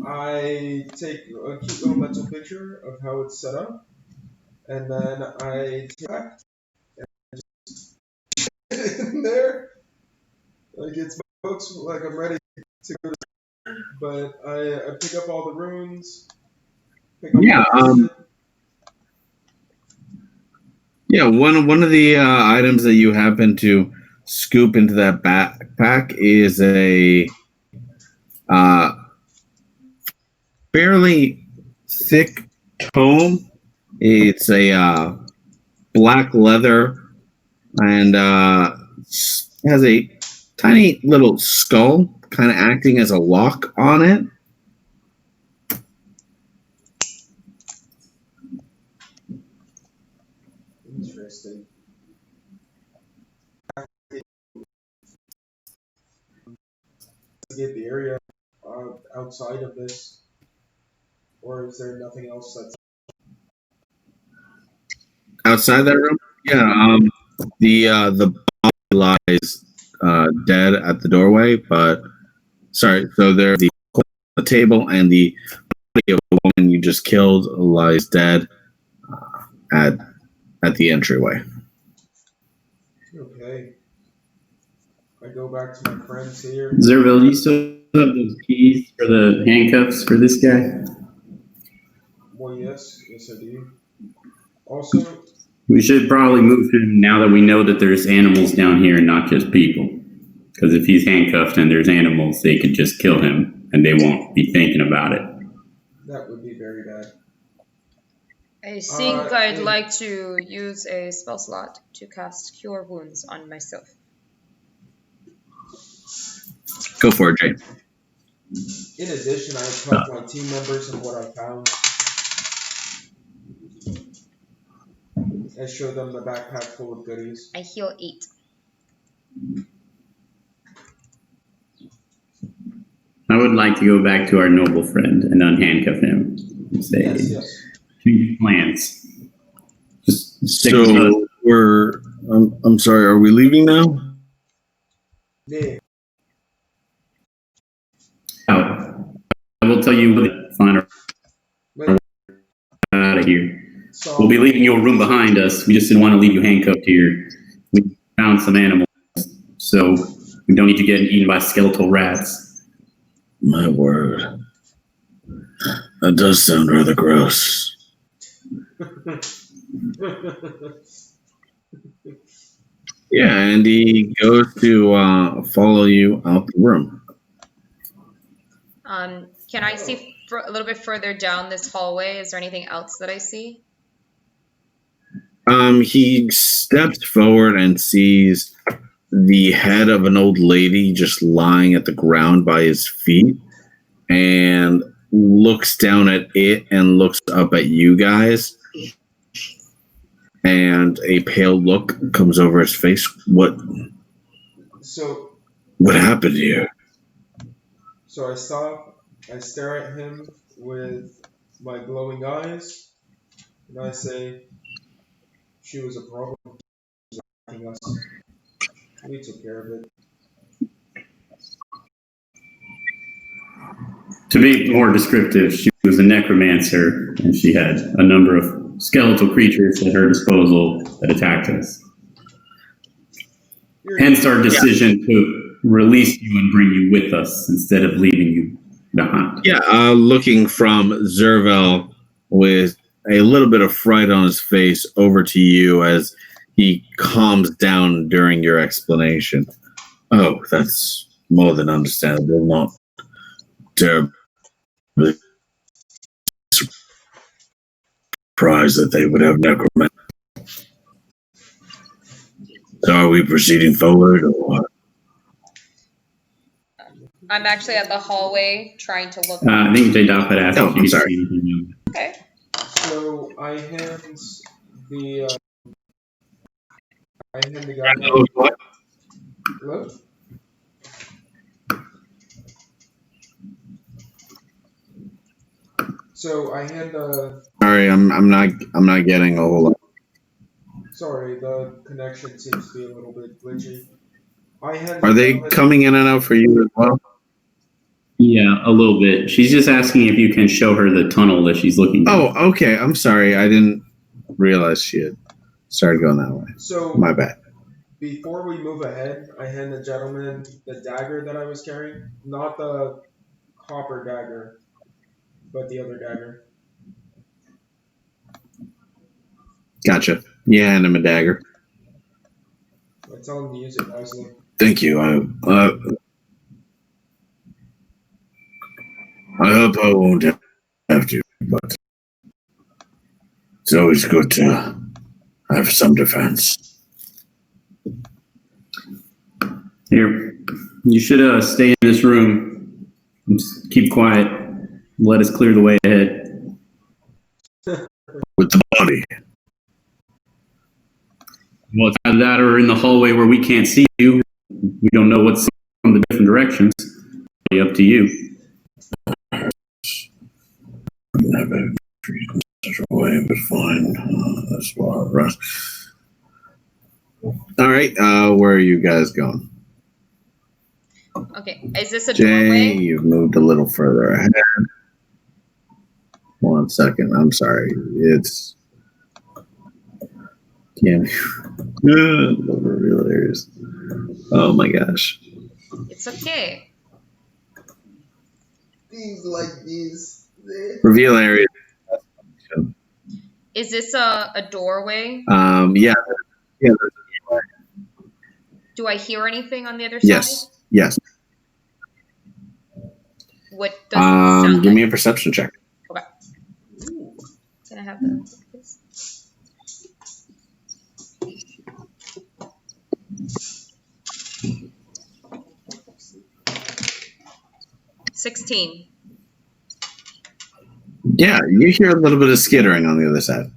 Speaker 2: I take a cute little mental picture of how it's set up, and then I take it back in there. Like it's my books, like I'm ready to go to sleep, but I pick up all the runes, pick up
Speaker 1: Yeah,
Speaker 2: the food.
Speaker 1: yeah. One of the items that you happen to scoop into that backpack is a uh, fairly thick tome. It's a black leather and has a tiny little skull kind of acting as a lock on it.
Speaker 2: Interesting. Get the area outside of this, or is there nothing else that's
Speaker 1: Outside that room, yeah, the body lies dead at the doorway, but sorry, so there's the table and the body of the woman you just killed lies dead at at the entryway.
Speaker 2: okay? I go back to my friends here.
Speaker 4: Zerville, do you still have those keys for the handcuffs for this guy?
Speaker 2: Well, yes, I do. Also,
Speaker 4: We should probably move him now that we know that there's animals down here and not just people. Because if he's handcuffed and there's animals, they could just kill him and they won't be thinking about it.
Speaker 2: that would be very bad.
Speaker 3: I think I'd
Speaker 2: in-
Speaker 3: like to use a spell slot to cast Cure Wounds on myself.
Speaker 1: Go for it, Jay.
Speaker 2: In addition, I tell my team members of what I found. I show them the backpack full of goodies.
Speaker 3: I heal 8.
Speaker 4: I would like to go back to our noble friend and unhandcuff him and say,
Speaker 2: Yes.
Speaker 4: change plans. Just stick with us.
Speaker 1: So we're. I'm sorry. Are we leaving now?
Speaker 2: Yeah.
Speaker 4: Out. I will tell you when to find our
Speaker 2: Wait,
Speaker 4: out of here.
Speaker 2: so
Speaker 4: We'll be leaving your room behind us. We just didn't want to leave you handcuffed here. We found some animals, so we don't need you getting eaten by skeletal rats.
Speaker 1: My word. That does sound rather gross. Yeah, and he goes to follow you out the room.
Speaker 3: Can I see a little bit further down this hallway? Is there anything else that I see?
Speaker 1: He steps forward and sees the head of an old lady just lying at the ground by his feet and looks down at it and looks up at you guys. And a pale look comes over his face. What
Speaker 2: so
Speaker 1: happened to you?
Speaker 2: I stop. I stare at him with my glowing eyes, and I say, she was a problem. Attacking us. We took care of it.
Speaker 4: To be more descriptive, she was a necromancer, and she had a number of skeletal creatures at her disposal that attacked us. Hence our decision to release you and bring you with us instead of leaving you behind.
Speaker 1: Yeah, looking from Zervel with a little bit of fright on his face over to you as he calms down during your explanation. Oh, that's more than understandable. Not terribly surprised that they would have necromancy. So are we proceeding forward or what?
Speaker 3: I'm actually at the hallway trying to look.
Speaker 4: I think J-Dop had asked
Speaker 1: Oh,
Speaker 4: if you
Speaker 1: I'm
Speaker 4: could
Speaker 1: sorry.
Speaker 4: see anything new.
Speaker 3: Okay.
Speaker 2: So I hand the guy.
Speaker 1: Oh, what?
Speaker 2: Hello? So I hand
Speaker 1: Sorry, I'm not getting a whole lot.
Speaker 2: sorry, the connection seems to be a little bit glitchy. I hand
Speaker 1: Are they coming in and out for you as well?
Speaker 4: Yeah, a little bit. She's just asking if you can show her the tunnel that she's looking down.
Speaker 1: Oh, okay. I'm sorry. I didn't realize she had started going that way.
Speaker 2: So
Speaker 1: My bad.
Speaker 2: before we move ahead, I hand the gentleman the dagger that I was carrying. Not the copper dagger, but the other dagger.
Speaker 1: Gotcha. You hand him a dagger.
Speaker 2: I tell him to use it wisely.
Speaker 1: Thank you. I hope I won't have to, but it's always good to have some defense.
Speaker 4: Here, you should stay in this room. Just keep quiet. Let us clear the way ahead.
Speaker 1: With the body.
Speaker 4: Well, it's either that or in the hallway where we can't see you. We don't know what's from the different directions. It's up to you.
Speaker 1: Never treated in such a way, but fine. That's why I rest. All right. Where are you guys going?
Speaker 3: Okay. Is this a
Speaker 1: Jay,
Speaker 3: doorway?
Speaker 1: you've moved a little further ahead. 1 second. I'm sorry. It's can't. Love reveal areas. Oh my gosh.
Speaker 3: It's okay.
Speaker 2: Things like these.
Speaker 1: Reveal areas.
Speaker 3: Is this a doorway?
Speaker 1: Yeah. Yeah.
Speaker 3: Do I hear anything on the other side?
Speaker 1: Yes. Yes.
Speaker 3: What does it sound
Speaker 1: Give
Speaker 3: like?
Speaker 1: me a perception check.
Speaker 3: Okay. Can I have the please? $16.
Speaker 1: Yeah, you hear a little bit of skittering on the other side.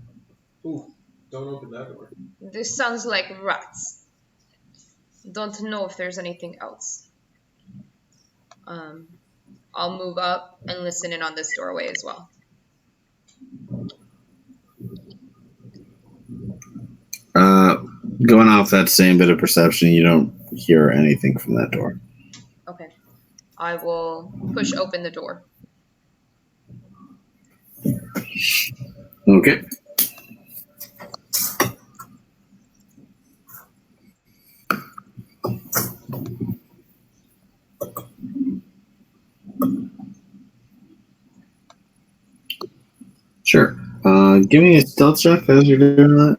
Speaker 2: Ooh, don't open that door.
Speaker 3: This sounds like rats. Don't know if there's anything else. I'll move up and listen in on this doorway as well.
Speaker 1: Going off that same bit of perception, you don't hear anything from that door.
Speaker 3: Okay. I will push open the door.
Speaker 1: Okay. Sure. Give me a stealth check as you're doing that.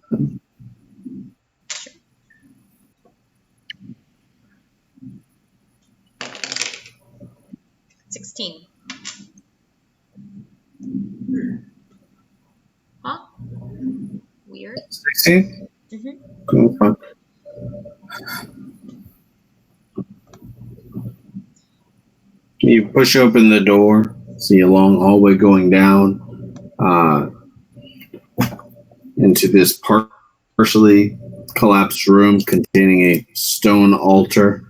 Speaker 3: 16. Huh? Weird.
Speaker 1: 16?
Speaker 3: Mm-hmm.
Speaker 1: Okay. You push open the door, see a long hallway going down into this partially collapsed room containing a stone altar,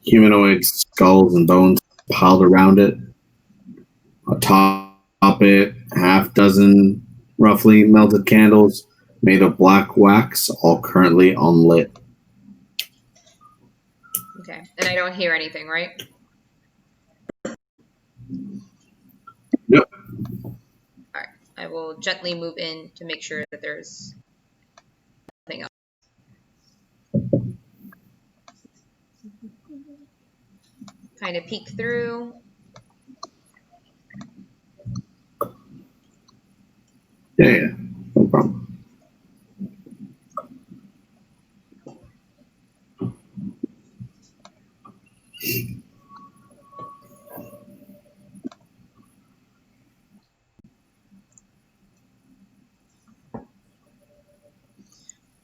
Speaker 1: humanoid skulls and bones piled around it. Atop it, half dozen roughly melted candles made of black wax, all currently unlit.
Speaker 3: Okay. And I don't hear anything, right?
Speaker 1: Yep.
Speaker 3: All right. I will gently move in to make sure that there's nothing else. Kind of peek through.
Speaker 1: Yeah, no problem.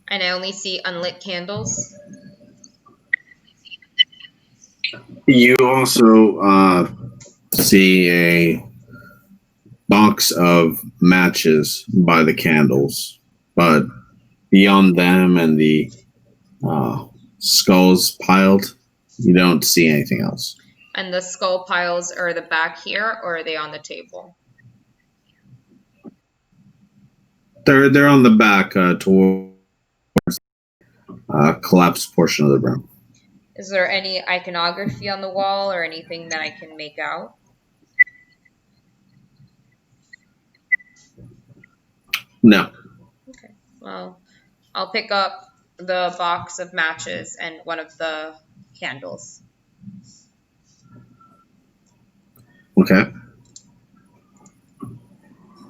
Speaker 3: And I only see unlit candles.
Speaker 1: You also see a box of matches by the candles, but beyond them and the skulls piled, you don't see anything else.
Speaker 3: And the skull piles are the back here, or are they on the table?
Speaker 1: They're on the back towards collapsed portion of the room.
Speaker 3: Is there any iconography on the wall or anything that I can make out?
Speaker 1: No.
Speaker 3: Okay. Well, I'll pick up the box of matches and one of the candles.
Speaker 1: Okay.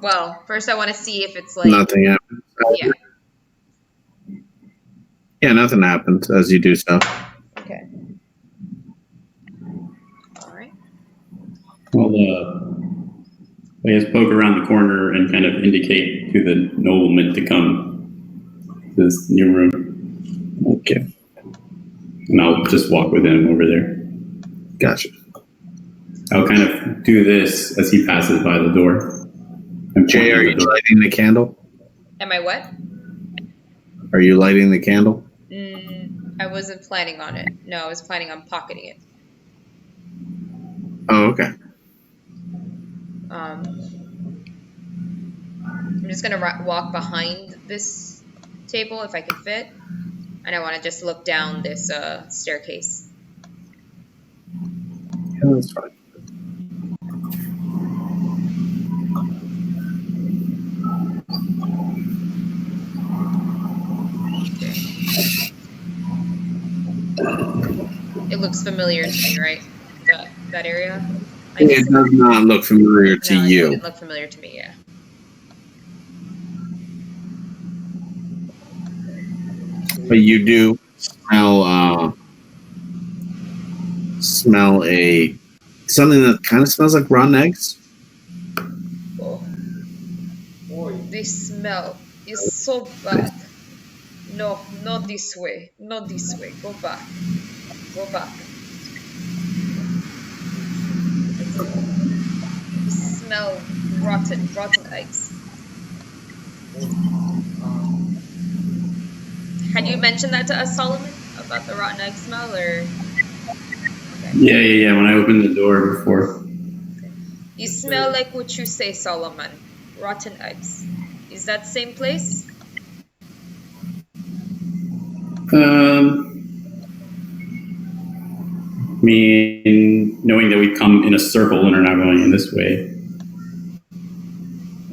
Speaker 3: Well, first I want to see if it's like
Speaker 1: Nothing happens.
Speaker 3: Yeah.
Speaker 1: Yeah, nothing happens as you do so.
Speaker 3: Okay. All right.
Speaker 4: Well, I guess poke around the corner and kind of indicate to the nobleman to come to this new room.
Speaker 1: Okay.
Speaker 4: And I'll just walk with him over there.
Speaker 1: Gotcha.
Speaker 4: I'll kind of do this as he passes by the door.
Speaker 1: Jay, are you lighting the candle?
Speaker 3: Am I what?
Speaker 1: Are you lighting the candle?
Speaker 3: I wasn't planning on it. No, I was planning on pocketing it.
Speaker 1: Oh, okay.
Speaker 3: I'm just gonna walk behind this table if I can fit, and I want to just look down this staircase.
Speaker 1: Yeah, that's fine.
Speaker 3: It looks familiar to me, right? That area?
Speaker 1: It does not look familiar to
Speaker 3: No,
Speaker 1: you.
Speaker 3: it doesn't look familiar to me, yeah.
Speaker 1: But you do smell a something that kind of smells like rotten eggs.
Speaker 3: Oh,
Speaker 2: Boy,
Speaker 3: this smell is so bad. No, not this way. Not this way. Go back. Go back. You smell rotten eggs. Had you mentioned that to us, Solomon, about the rotten egg smell, or? Okay.
Speaker 4: Yeah. When I opened the door before.
Speaker 3: Okay. You smell like what you say, Solomon. Rotten eggs. Is that same place?
Speaker 4: I mean, knowing that we've come in a circle and are not going in this way,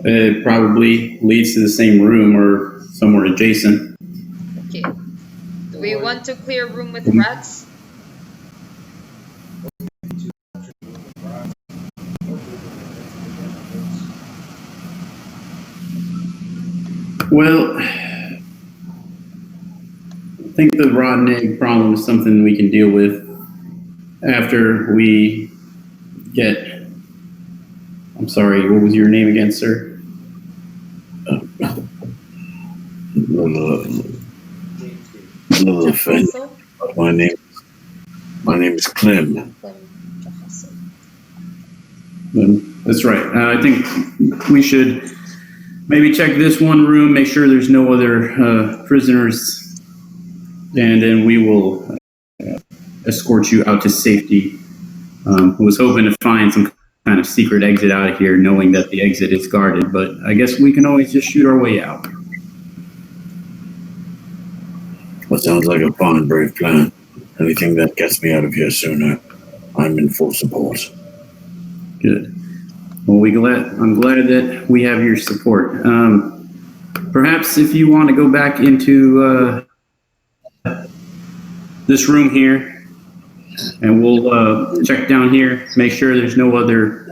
Speaker 4: it probably leads to the same room or somewhere adjacent.
Speaker 3: Okay. Do we want to clear a room with rats?
Speaker 4: Well, I think the rotten egg problem is something we can deal with after we get. I'm sorry, what was your name again, sir?
Speaker 1: My name is Clem.
Speaker 4: That's right. I think we should maybe check this one room, make sure there's no other prisoners, and then we will escort you out to safety. I was hoping to find some kind of secret exit out of here, knowing that the exit is guarded, but I guess we can always just shoot our way out.
Speaker 1: Well, sounds like a fine, brave plan. Anything that gets me out of here sooner, I'm in full support.
Speaker 4: Good. Well, I'm glad that we have your support. Perhaps if you want to go back into this room here, and we'll check down here, make sure there's no other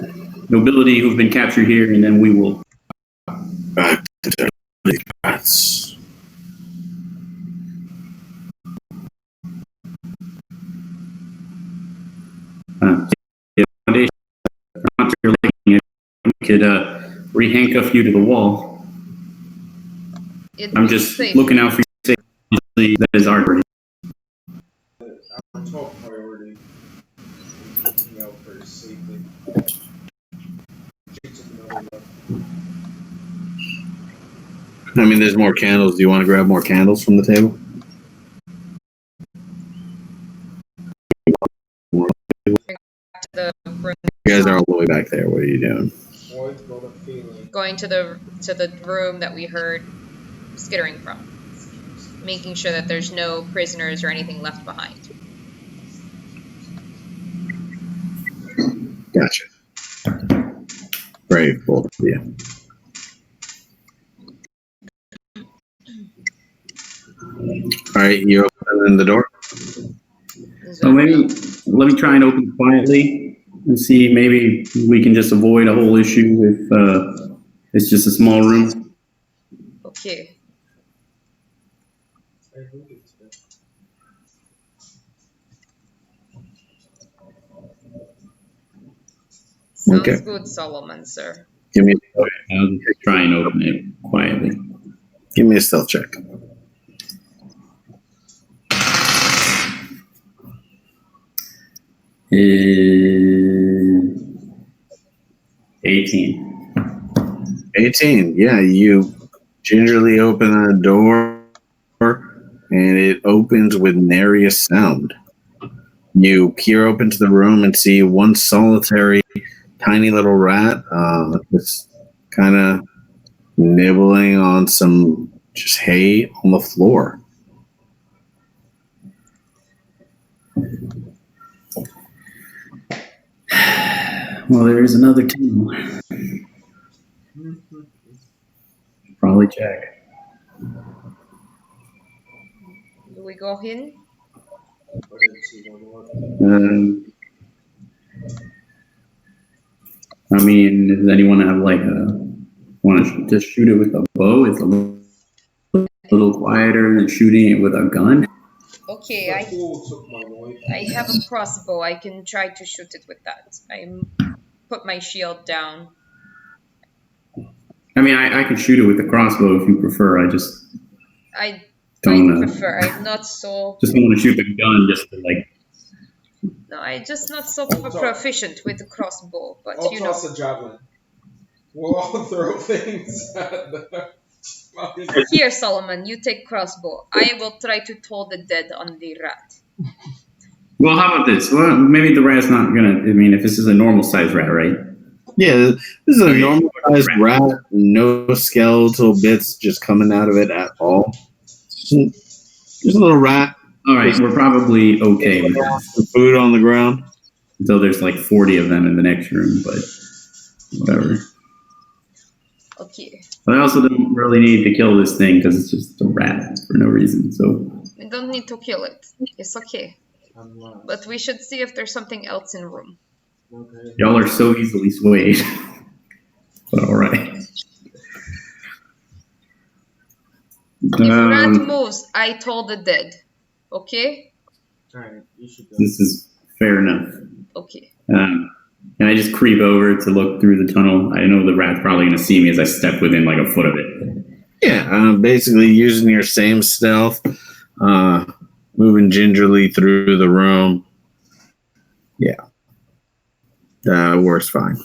Speaker 4: nobility who've been captured here, and then we will.
Speaker 1: Back to the rats.
Speaker 4: If foundation not your liking it, we could re-handcuff you to the wall. I'm just
Speaker 3: safe.
Speaker 4: looking out for your safety. That is our priority.
Speaker 2: Our top priority is looking out for his safety. She took another look.
Speaker 1: I mean, there's more candles. Do you want to grab more candles from the table?
Speaker 3: The room.
Speaker 1: You guys are all the way back there. What are you doing?
Speaker 2: I've got a feeling.
Speaker 3: Going to the room that we heard skittering from, making sure that there's no prisoners or anything left behind.
Speaker 1: Gotcha. Brave, both of you. All right, you open the door.
Speaker 4: So maybe let me try and open quietly and see maybe we can just avoid a whole issue if it's just a small room.
Speaker 3: Okay.
Speaker 2: I think it's good.
Speaker 3: Sounds
Speaker 1: Okay.
Speaker 3: good, Solomon, sir.
Speaker 1: Give me
Speaker 4: I'll just try and open it quietly.
Speaker 1: a stealth check.
Speaker 4: Is 18.
Speaker 1: 18. Yeah, you gingerly open the door, and it opens with nary a sound. You peer up into the room and see one solitary, tiny little rat, just kind of nibbling on some just hay on the floor.
Speaker 4: Well, there is another two. Probably check.
Speaker 3: Do we go in?
Speaker 2: I didn't see one more.
Speaker 4: I mean, does anyone have like want to just shoot it with a bow? It's a little quieter than shooting it with a gun.
Speaker 3: Okay,
Speaker 2: The fool took my wife.
Speaker 3: I have a crossbow. I can try to shoot it with that. I put my shield down.
Speaker 4: I mean, I can shoot it with a crossbow if you prefer. I just
Speaker 3: I
Speaker 4: don't
Speaker 3: prefer. I'm not so.
Speaker 4: Just don't want to shoot the gun just to like.
Speaker 3: No, I'm just not so proficient with the crossbow. But
Speaker 2: I'll
Speaker 3: you know.
Speaker 2: toss a javelin. We'll all throw things at the.
Speaker 3: Here, Solomon, you take crossbow. I will try to toll the dead on the rat.
Speaker 4: Well, how about this? Well, maybe the rat's not gonna. I mean, if this is a normal sized rat, right?
Speaker 1: Yeah, this is a normal sized rat, no skeletal bits just coming out of it at all. Just a little rat.
Speaker 4: All right, we're probably okay with that.
Speaker 1: Some food on the ground.
Speaker 4: Until there's like 40 of them in the next room, but whatever.
Speaker 3: Okay.
Speaker 4: But I also don't really need to kill this thing because it's just a rat for no reason. So
Speaker 3: We don't need to kill it. It's okay. But we should see if there's something else in the room.
Speaker 2: Okay.
Speaker 4: y'all are so easily swayed. But all right.
Speaker 3: If rat moves, I toll the dead. Okay?
Speaker 2: Alright, you should go.
Speaker 4: This is fair enough.
Speaker 3: Okay.
Speaker 4: Can I just creep over to look through the tunnel? I know the rat's probably going to see me as I step within like a foot of it.
Speaker 1: Yeah, basically using your same stealth, moving gingerly through the room. Yeah. Works fine.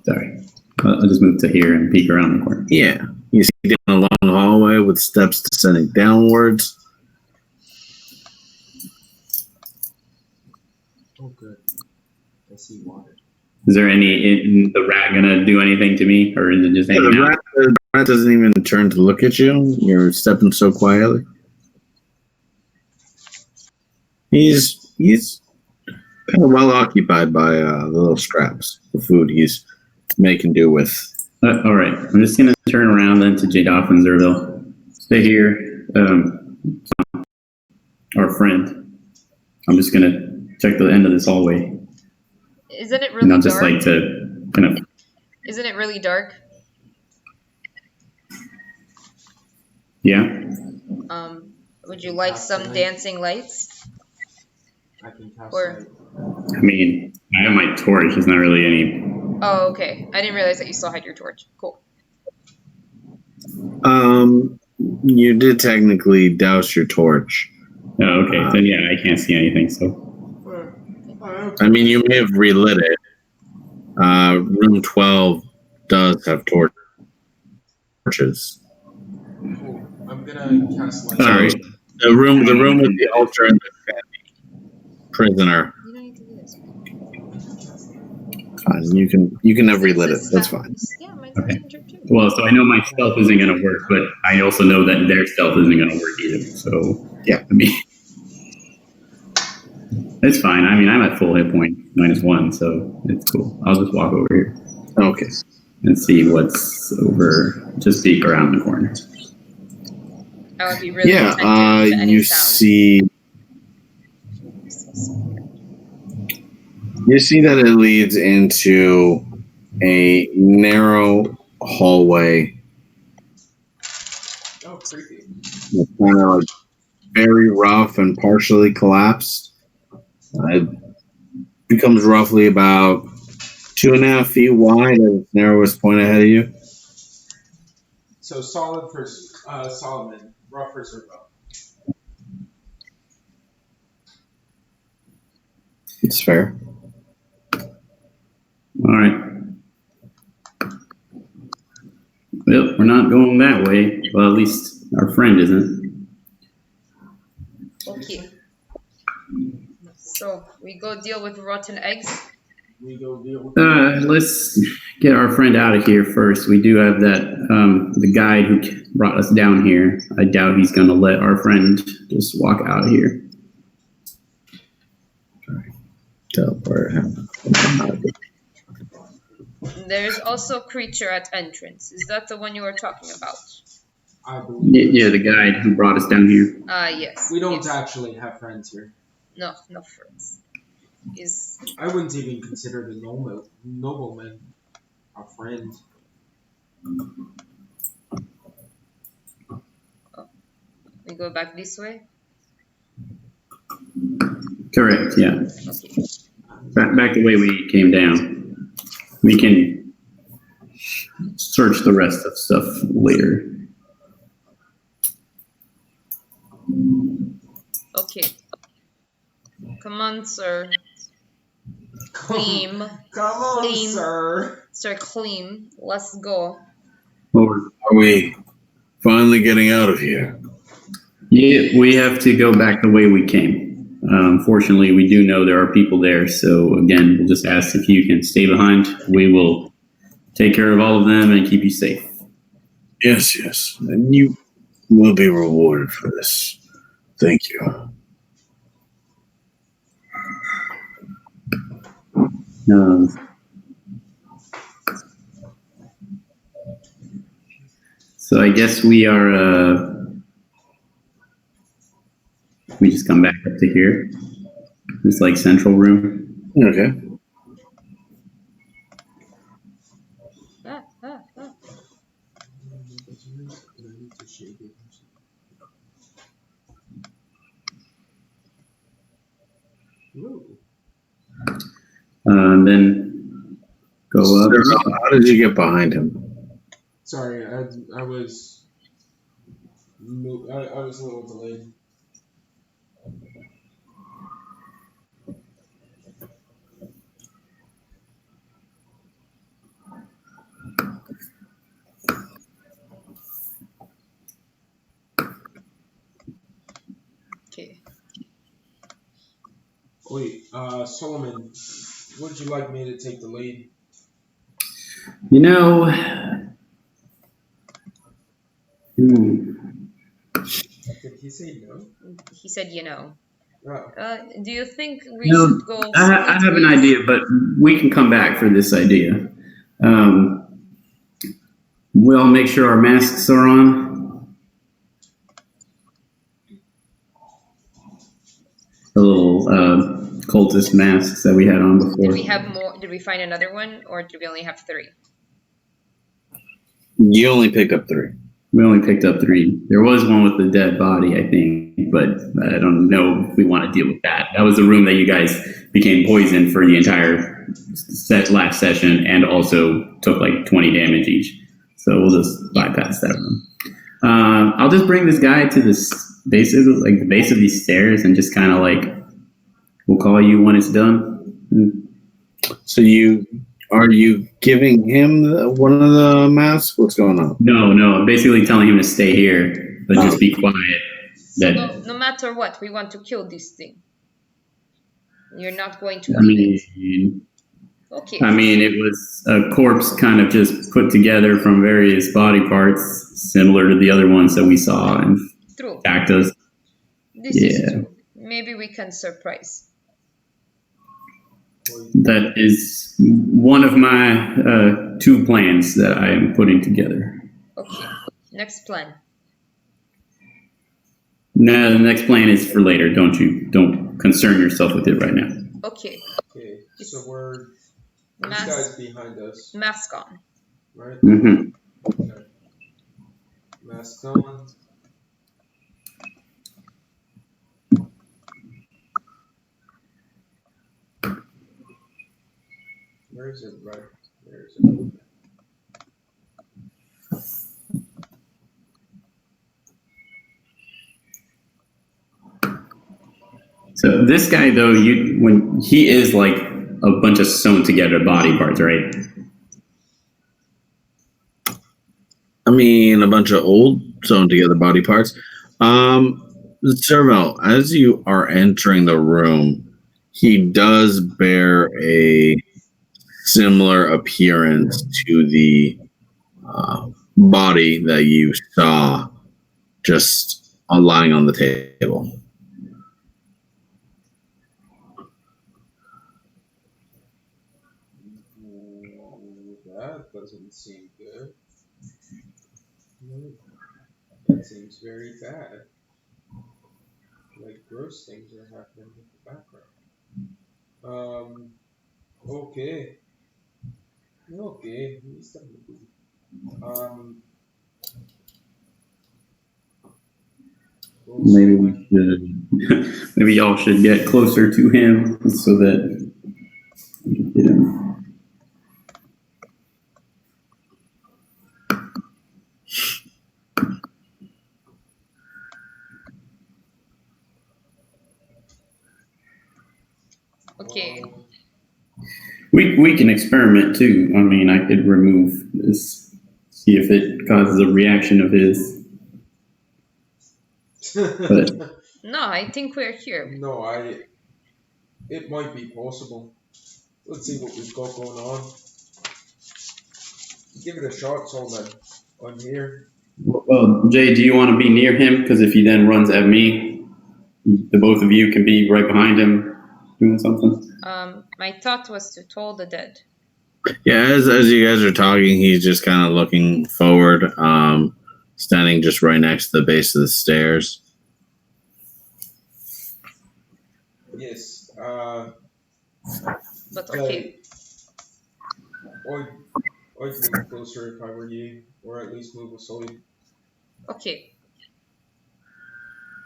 Speaker 4: Sorry. I'll just move to here and peek around the corner.
Speaker 1: Yeah. You see down a long hallway with steps descending downwards.
Speaker 2: Oh, good. I see water.
Speaker 4: Is there the rat going to do anything to me? Or is it just hanging
Speaker 1: The
Speaker 4: out?
Speaker 1: rat the rat doesn't even turn to look at you. You're stepping so quietly. He's kind of well occupied by the little scraps of food he's making do with.
Speaker 4: All right, I'm just gonna turn around then to Jadaf and Zerville. Stay here, our friend. I'm just gonna check the end of this hallway.
Speaker 3: Isn't it really
Speaker 4: And I'll just
Speaker 3: dark?
Speaker 4: like to kind of.
Speaker 3: Isn't it really dark?
Speaker 4: Yeah.
Speaker 3: Would you like some dancing lights?
Speaker 5: I can cast
Speaker 3: Or-
Speaker 5: light.
Speaker 4: I mean, I have my torch. There's not really any.
Speaker 3: Oh, okay. I didn't realize that you still had your torch. Cool.
Speaker 1: You did technically douse your torch.
Speaker 4: Oh, okay. Then yeah, I can't see anything. So.
Speaker 1: I mean, you may have relit it. Room 12 does have torches.
Speaker 5: Cool. I'm gonna cast light.
Speaker 1: Sorry, the room with the altar and the prisoner.
Speaker 3: You don't need to do this.
Speaker 1: Fine, you can have relit it. That's fine.
Speaker 3: Yeah, my
Speaker 4: Okay.
Speaker 3: torch too.
Speaker 4: Well, so I know my stealth isn't going to work, but I also know that their stealth isn't going to work either. So
Speaker 1: Yeah.
Speaker 4: I mean, it's fine. I mean, I'm at full hit point -1, so it's cool. I'll just walk over here
Speaker 1: Okay.
Speaker 4: and see what's over. Just peek around the corner.
Speaker 3: I would be really
Speaker 1: Yeah.
Speaker 3: attentive to any
Speaker 1: You
Speaker 3: sound.
Speaker 1: see that it leads into a narrow hallway.
Speaker 5: Oh, creepy.
Speaker 1: It's kind of like very rough and partially collapsed. It becomes roughly about 2.5 feet wide at its narrowest point ahead of you.
Speaker 5: So solid for Solomon, rough for Zerbo.
Speaker 1: It's fair.
Speaker 4: All right. Well, we're not going that way. Well, at least our friend isn't.
Speaker 3: Okay. So we go deal with rotten eggs.
Speaker 5: We go deal with
Speaker 4: Let's get our friend out of here first. We do have that the guide who brought us down here. I doubt he's going to let our friend just walk out of here.
Speaker 1: Teleport him.
Speaker 3: There's also a creature at entrance. Is that the one you were talking about?
Speaker 5: I believe.
Speaker 4: Yeah, the guide who brought us down here.
Speaker 3: Yes.
Speaker 5: We don't
Speaker 3: yes.
Speaker 5: actually have friends here.
Speaker 3: No friends. Is
Speaker 5: I wouldn't even consider the nobleman a friend.
Speaker 3: we go back this way?
Speaker 4: Correct, yeah.
Speaker 3: Okay.
Speaker 4: Back the way we came down. We can search the rest of stuff later.
Speaker 3: Okay. Come on, sir. Clean.
Speaker 5: Come on,
Speaker 3: Clean.
Speaker 5: sir.
Speaker 3: Sir Clean. Let's go.
Speaker 4: Or,
Speaker 1: Are we finally getting out of here?
Speaker 4: yeah, we have to go back the way we came. Fortunately, we do know there are people there. So again, we'll just ask if you can stay behind. We will take care of all of them and keep you safe.
Speaker 1: Yes, yes. And you will be rewarded for this. Thank you.
Speaker 4: So I guess we are. We just come back up to here. This like central room.
Speaker 1: Okay.
Speaker 3: Ah.
Speaker 5: Ooh.
Speaker 4: And then go up.
Speaker 1: How did you get behind him?
Speaker 5: Sorry, I was I was a little delayed.
Speaker 3: Okay.
Speaker 5: Wait, Solomon, would you like me to take the lead?
Speaker 4: You know,
Speaker 2: Did he say no?
Speaker 3: He said,
Speaker 2: Oh.
Speaker 3: Do you think we
Speaker 4: No,
Speaker 3: should go
Speaker 4: I
Speaker 3: split
Speaker 4: have an
Speaker 3: ways?
Speaker 4: idea, but we can come back for this idea. We'll make sure our masks are on. The little cultist masks that we had on before.
Speaker 3: Did we have more? Did we find another one, or did we only have 3?
Speaker 1: You only picked up 3.
Speaker 4: We only picked up 3. There was one with the dead body, I think, but I don't know if we want to deal with that. That was the room that you guys became poisoned for the entire last session, and also took like 20 damage each. So we'll just bypass that room. I'll just bring this guy to the base of these stairs, and just kind of like, we'll call you when it's done.
Speaker 1: So are you giving him one of the masks? What's going on?
Speaker 4: No, I'm basically telling him to stay here, but just be quiet.
Speaker 3: No matter what, we want to kill this thing. You're not going to leave it. Okay.
Speaker 4: I mean, it was a corpse kind of just put together from various body parts, similar to the other ones that we saw and attacked us.
Speaker 3: This is true. Maybe we can surprise.
Speaker 4: That is one of my 2 plans that I am putting together.
Speaker 3: Okay. Next plan.
Speaker 4: No, the next plan is for later. Don't concern yourself with it right now.
Speaker 3: Okay.
Speaker 2: Okay. So this guy's behind us.
Speaker 3: Mask on.
Speaker 2: Right?
Speaker 4: Mm-hmm.
Speaker 2: Okay. Mask on. Where is it? Right. Where is it?
Speaker 4: So this guy, though, when he is like a bunch of sewn together body parts, right?
Speaker 1: I mean, a bunch of old sewn together body parts. Servo, as you are entering the room, he does bear a similar appearance to the body that you saw just lying on the table.
Speaker 2: That doesn't seem good. That seems very bad. Like gross things are happening in the background. Okay.
Speaker 4: Maybe we should. Maybe y'all should get closer to him so that we can get him.
Speaker 3: Okay.
Speaker 4: We can experiment too. I mean, I could remove this, see if it causes a reaction of his. But
Speaker 3: no, I think we're here.
Speaker 2: No, it might be possible. Let's see what we've got going on. Give it a shot, Solman. I'm here.
Speaker 4: Well, Jay, do you want to be near him? Because if he then runs at me, the both of you can be right behind him doing something.
Speaker 3: My thought was to toll the dead.
Speaker 1: Yeah, as you guys are talking, he's just kind of looking forward, standing just right next to the base of the stairs.
Speaker 2: Yes.
Speaker 3: But okay.
Speaker 2: I'd move closer if I were you, or at least move aside.
Speaker 3: Okay.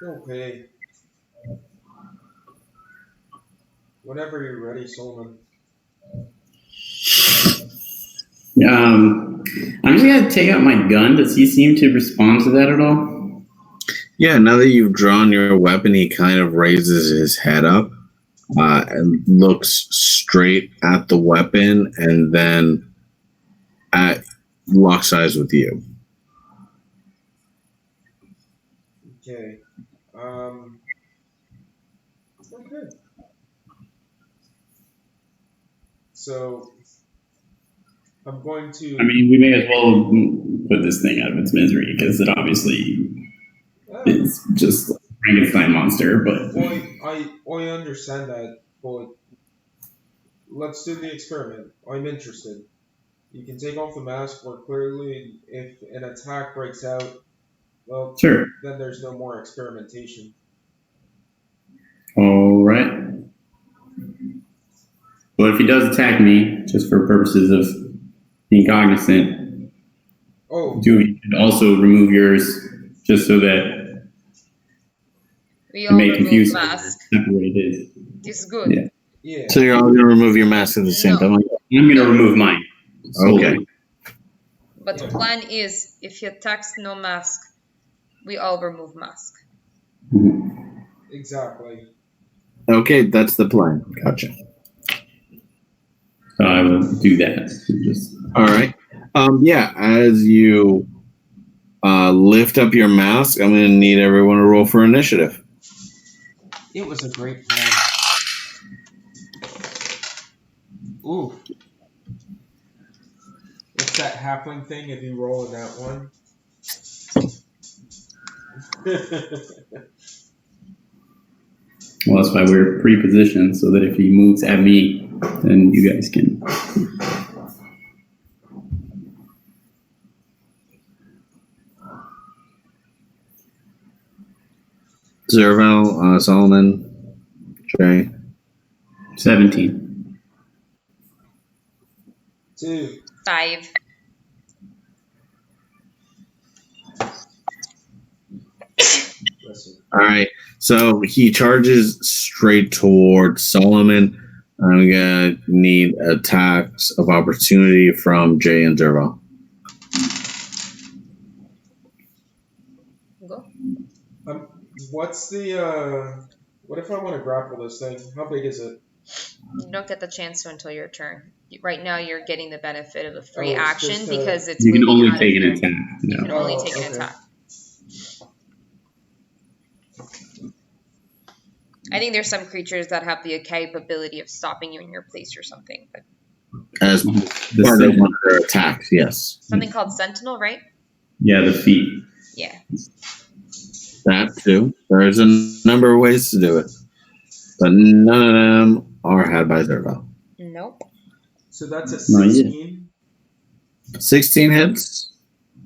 Speaker 2: Okay. Whenever you're ready, Solman.
Speaker 4: I'm just gonna take out my gun. Does he seem to respond to that at all?
Speaker 1: Yeah, now that you've drawn your weapon, he kind of raises his head up and looks straight at the weapon, and then locks eyes with you.
Speaker 2: Okay. Okay. So I'm going to.
Speaker 4: I mean, we may as well put this thing out of its misery because it obviously is just a Frankenstein monster. But
Speaker 2: I understand that, but let's do the experiment. I'm interested. You can take off the mask where clearly, if an attack breaks out, well,
Speaker 4: sure.
Speaker 2: then there's no more experimentation.
Speaker 4: All right. Well, if he does attack me, just for purposes of being cognizant,
Speaker 2: Oh,
Speaker 4: you could also remove yours, just so that
Speaker 3: We
Speaker 4: it
Speaker 3: all
Speaker 4: may
Speaker 3: remove
Speaker 4: confuse
Speaker 3: mask.
Speaker 4: separate his.
Speaker 3: This is good.
Speaker 4: Yeah.
Speaker 2: yeah.
Speaker 1: So you're all going to remove your mask at the same
Speaker 3: No.
Speaker 1: time?
Speaker 4: I'm going to remove mine. Solely.
Speaker 1: Okay.
Speaker 3: But the
Speaker 2: Yeah.
Speaker 3: plan is, if he attacks no mask, we all remove mask.
Speaker 4: Mhm.
Speaker 2: Exactly.
Speaker 1: Okay, that's the plan. Gotcha.
Speaker 4: So I will do that. Just
Speaker 1: All right. Yeah, as you lift up your mask, I'm going to need everyone to roll for initiative.
Speaker 5: It was a great plan. Ooh. It's that halfling thing if you roll in that one.
Speaker 4: well, that's why we're pre-positioned, so that if he moves at me, then you guys can.
Speaker 1: Zerval, Solomon, Jay.
Speaker 4: 17.
Speaker 2: 2.
Speaker 3: 5.
Speaker 2: Listen.
Speaker 1: All right. So he charges straight towards Solomon. I'm going to need attacks of opportunity from Jay and Zerval.
Speaker 3: Go.
Speaker 2: What's the what if I want to grapple this thing? How big is it?
Speaker 3: You don't get the chance to until your turn. Right now, you're getting the benefit of a free
Speaker 2: Oh, it's
Speaker 3: action
Speaker 2: just,
Speaker 3: because it's
Speaker 4: You can
Speaker 3: moving
Speaker 4: only
Speaker 3: out of
Speaker 4: take an
Speaker 3: here.
Speaker 4: attack.
Speaker 3: You
Speaker 4: No.
Speaker 3: can only
Speaker 2: Oh,
Speaker 3: take an
Speaker 2: okay.
Speaker 3: attack. I think there's some creatures that have the capability of stopping you in your place or something. But
Speaker 1: As
Speaker 4: The
Speaker 1: part of
Speaker 4: sen-
Speaker 1: one of their attacks, yes.
Speaker 3: something called Sentinel, right?
Speaker 4: yeah, the feet.
Speaker 3: Yeah.
Speaker 1: That too. There's a number of ways to do it. But none of them are had by Zerval.
Speaker 3: Nope.
Speaker 5: So that's a
Speaker 4: Not yet.
Speaker 5: 16.
Speaker 1: 16 hits.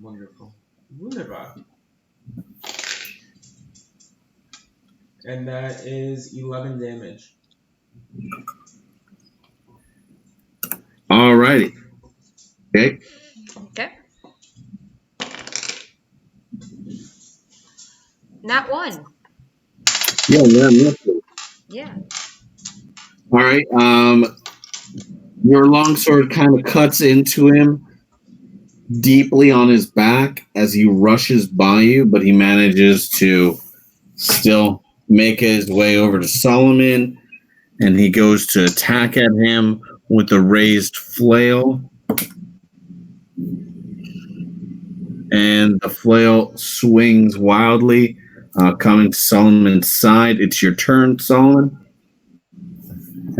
Speaker 5: Wonderful. Wunderbar. And that is 11 damage.
Speaker 1: Alrighty. Okay.
Speaker 3: Okay. Nat 1.
Speaker 1: Yeah.
Speaker 3: Yeah.
Speaker 1: All right. Your longsword kind of cuts into him deeply on his back as he rushes by you, but he manages to still make his way over to Solomon, and he goes to attack at him with the raised flail. And the flail swings wildly, coming to Solomon's side. It's your turn, Solomon.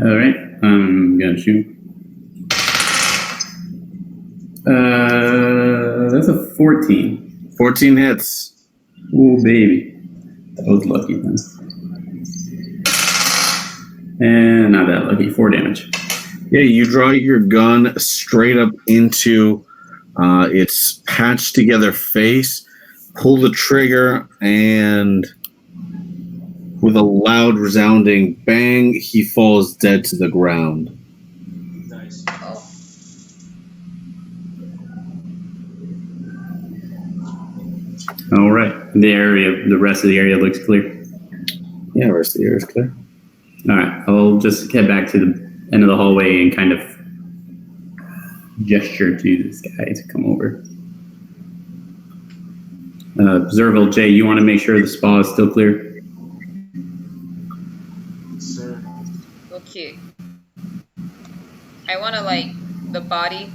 Speaker 4: All right. I'm going to shoot. That's a 14.
Speaker 1: 14 hits.
Speaker 4: Oh, baby. That was lucky then. And not that lucky. 4 damage.
Speaker 1: Yeah, you draw your gun straight up into its patched together face, pull the trigger, and with a loud resounding bang, he falls dead to the ground.
Speaker 5: Nice.
Speaker 3: Oh.
Speaker 4: All right. The rest of the area looks clear.
Speaker 1: Yeah, the rest of the area is clear.
Speaker 4: All right. I'll just head back to the end of the hallway and kind of gesture to this guy to come over. Zerval, Jay, you want to make sure the spa is still clear?
Speaker 5: Sir.
Speaker 3: Okay. I want to like the body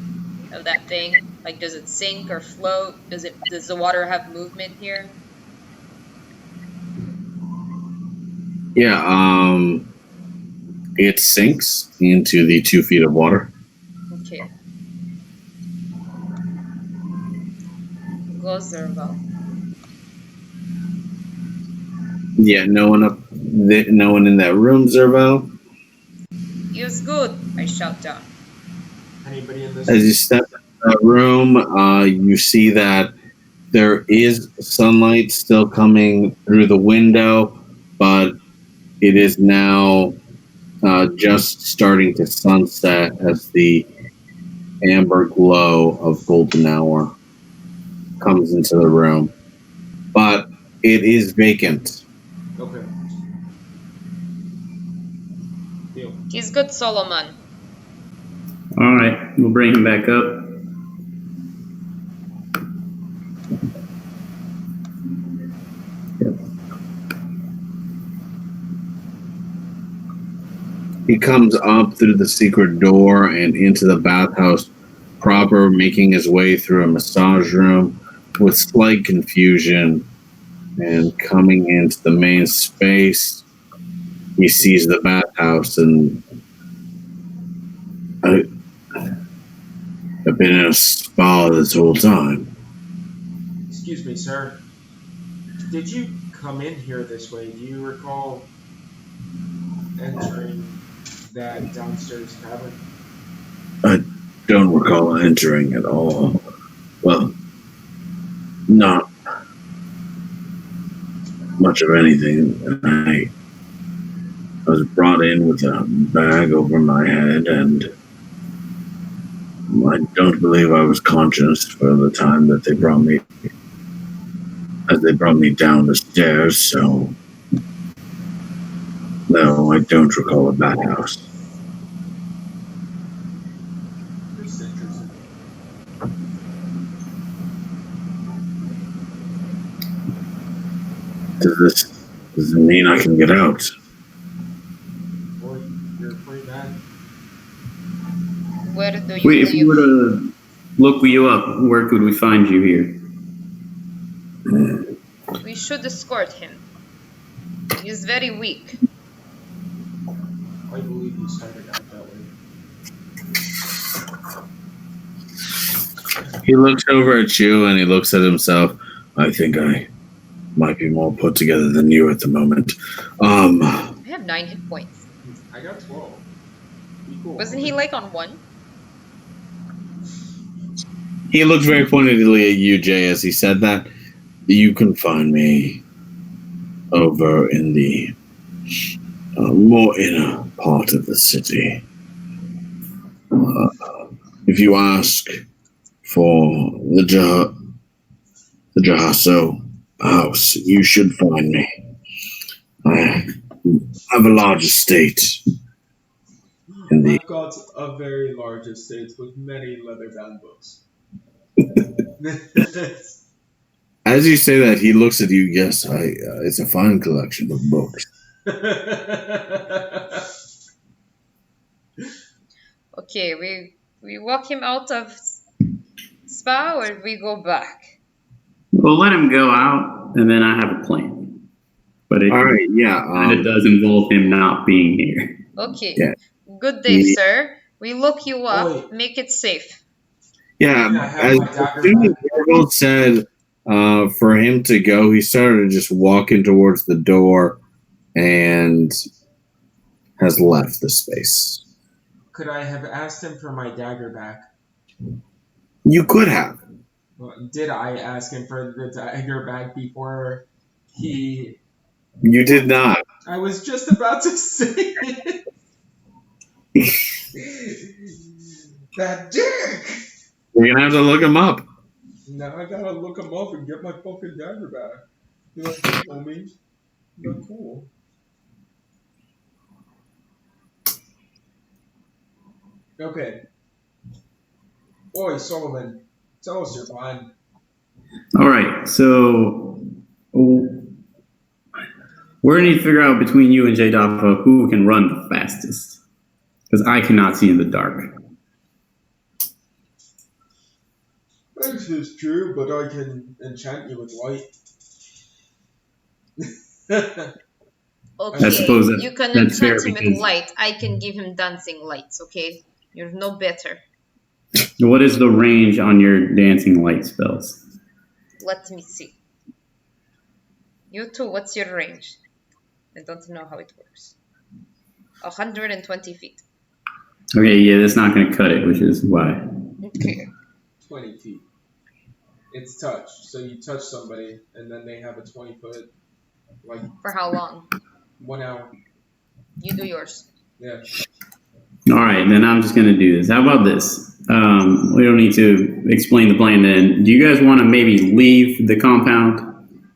Speaker 3: of that thing. Like, does it sink or float? Does the water have movement here?
Speaker 1: Yeah, it sinks into the 2 feet of water.
Speaker 3: Okay. Go, Zerval.
Speaker 1: Yeah, no one in that room, Zervo.
Speaker 3: He is good, I shout down.
Speaker 5: Anybody in this
Speaker 1: As
Speaker 5: room?
Speaker 1: you step in that room, you see that there is sunlight still coming through the window, but it is now just starting to sunset as the amber glow of golden hour comes into the room. But it is vacant.
Speaker 5: Okay. Deal.
Speaker 3: He's good, Solomon.
Speaker 4: All right, we'll bring him back up.
Speaker 1: He comes up through the secret door and into the bathhouse proper, making his way through a massage room with slight confusion. And coming into the main space, he sees the bathhouse, and I've been in a spa this whole time.
Speaker 5: Excuse me, sir. Did you come in here this way? Do you recall entering that downstairs tavern?
Speaker 1: I don't recall entering at all. Well, not much of anything. I was brought in with a bag over my head, and I don't believe I was conscious for the time that they brought me down the stairs, so no, I don't recall a bathhouse.
Speaker 5: That's interesting.
Speaker 1: Does it mean I can get out?
Speaker 5: Boy, you're a free man.
Speaker 3: Where do you
Speaker 4: Wait, if we
Speaker 3: live?
Speaker 4: were to look you up, where could we find you here?
Speaker 3: We should escort him. He is very weak.
Speaker 5: I believe you started out that way.
Speaker 1: He looks over at you and he looks at himself. I think I might be more put together than you at the moment.
Speaker 3: I have 9 hit points.
Speaker 5: I got 12. Be cool.
Speaker 3: Wasn't he like on 1?
Speaker 1: He looked very pointedly at you, Jay, as he said that. You can find me over in the more inner part of the city. If you ask for the Jahaso house, you should find me. I have a large estate in the.
Speaker 5: I've got a very large estate with many leather-bound books.
Speaker 1: As you say that, he looks at you. Yes, it's a fine collection of books.
Speaker 3: Okay, we walk him out of spa or we go back?
Speaker 4: We'll let him go out, and then I have a plan. But it
Speaker 1: All right, yeah.
Speaker 4: kind of does involve him not being here.
Speaker 3: Okay.
Speaker 1: Yeah.
Speaker 3: Good day,
Speaker 1: Yeah.
Speaker 3: sir. We look you up.
Speaker 5: Oi.
Speaker 3: Make it safe.
Speaker 1: Yeah,
Speaker 5: I have
Speaker 1: as
Speaker 5: my dagger
Speaker 1: soon as
Speaker 5: back.
Speaker 1: Virgil said for him to go, he started just walking towards the door and has left the space.
Speaker 5: Could I have asked him for my dagger back?
Speaker 1: You could have.
Speaker 5: Did I ask him for the dagger back before he...
Speaker 1: You did not.
Speaker 5: I was just about to say it. That dick!
Speaker 1: You're going to have to look him up.
Speaker 5: Now I gotta look him up and get my fucking dagger back. You're like, hey, homie. You're cool. Okay. Oi, Solomon. Tell us your plan.
Speaker 4: All right, so we're going to figure out between you and J. Dava who can run the fastest. Because I cannot see in the dark.
Speaker 5: This is true, but I can enchant you with light.
Speaker 3: Okay,
Speaker 4: I suppose
Speaker 3: you can
Speaker 4: that's fair
Speaker 3: enchant him with
Speaker 4: because-
Speaker 3: light. I can give him dancing lights, okay? You're no better.
Speaker 4: What is the range on your dancing light spells?
Speaker 3: let me see. You two, what's your range? I don't know how it works. 120 feet.
Speaker 4: Okay, yeah, that's not going to cut it, which is why.
Speaker 3: Okay.
Speaker 2: 20 feet. It's touch. So you touch somebody, and then they have a 20-foot, like,
Speaker 3: For how long?
Speaker 2: 1 hour.
Speaker 3: You do yours.
Speaker 2: Yeah.
Speaker 4: All right, then I'm just going to do this. How about this? We don't need to explain the plan then. Do you guys want to maybe leave the compound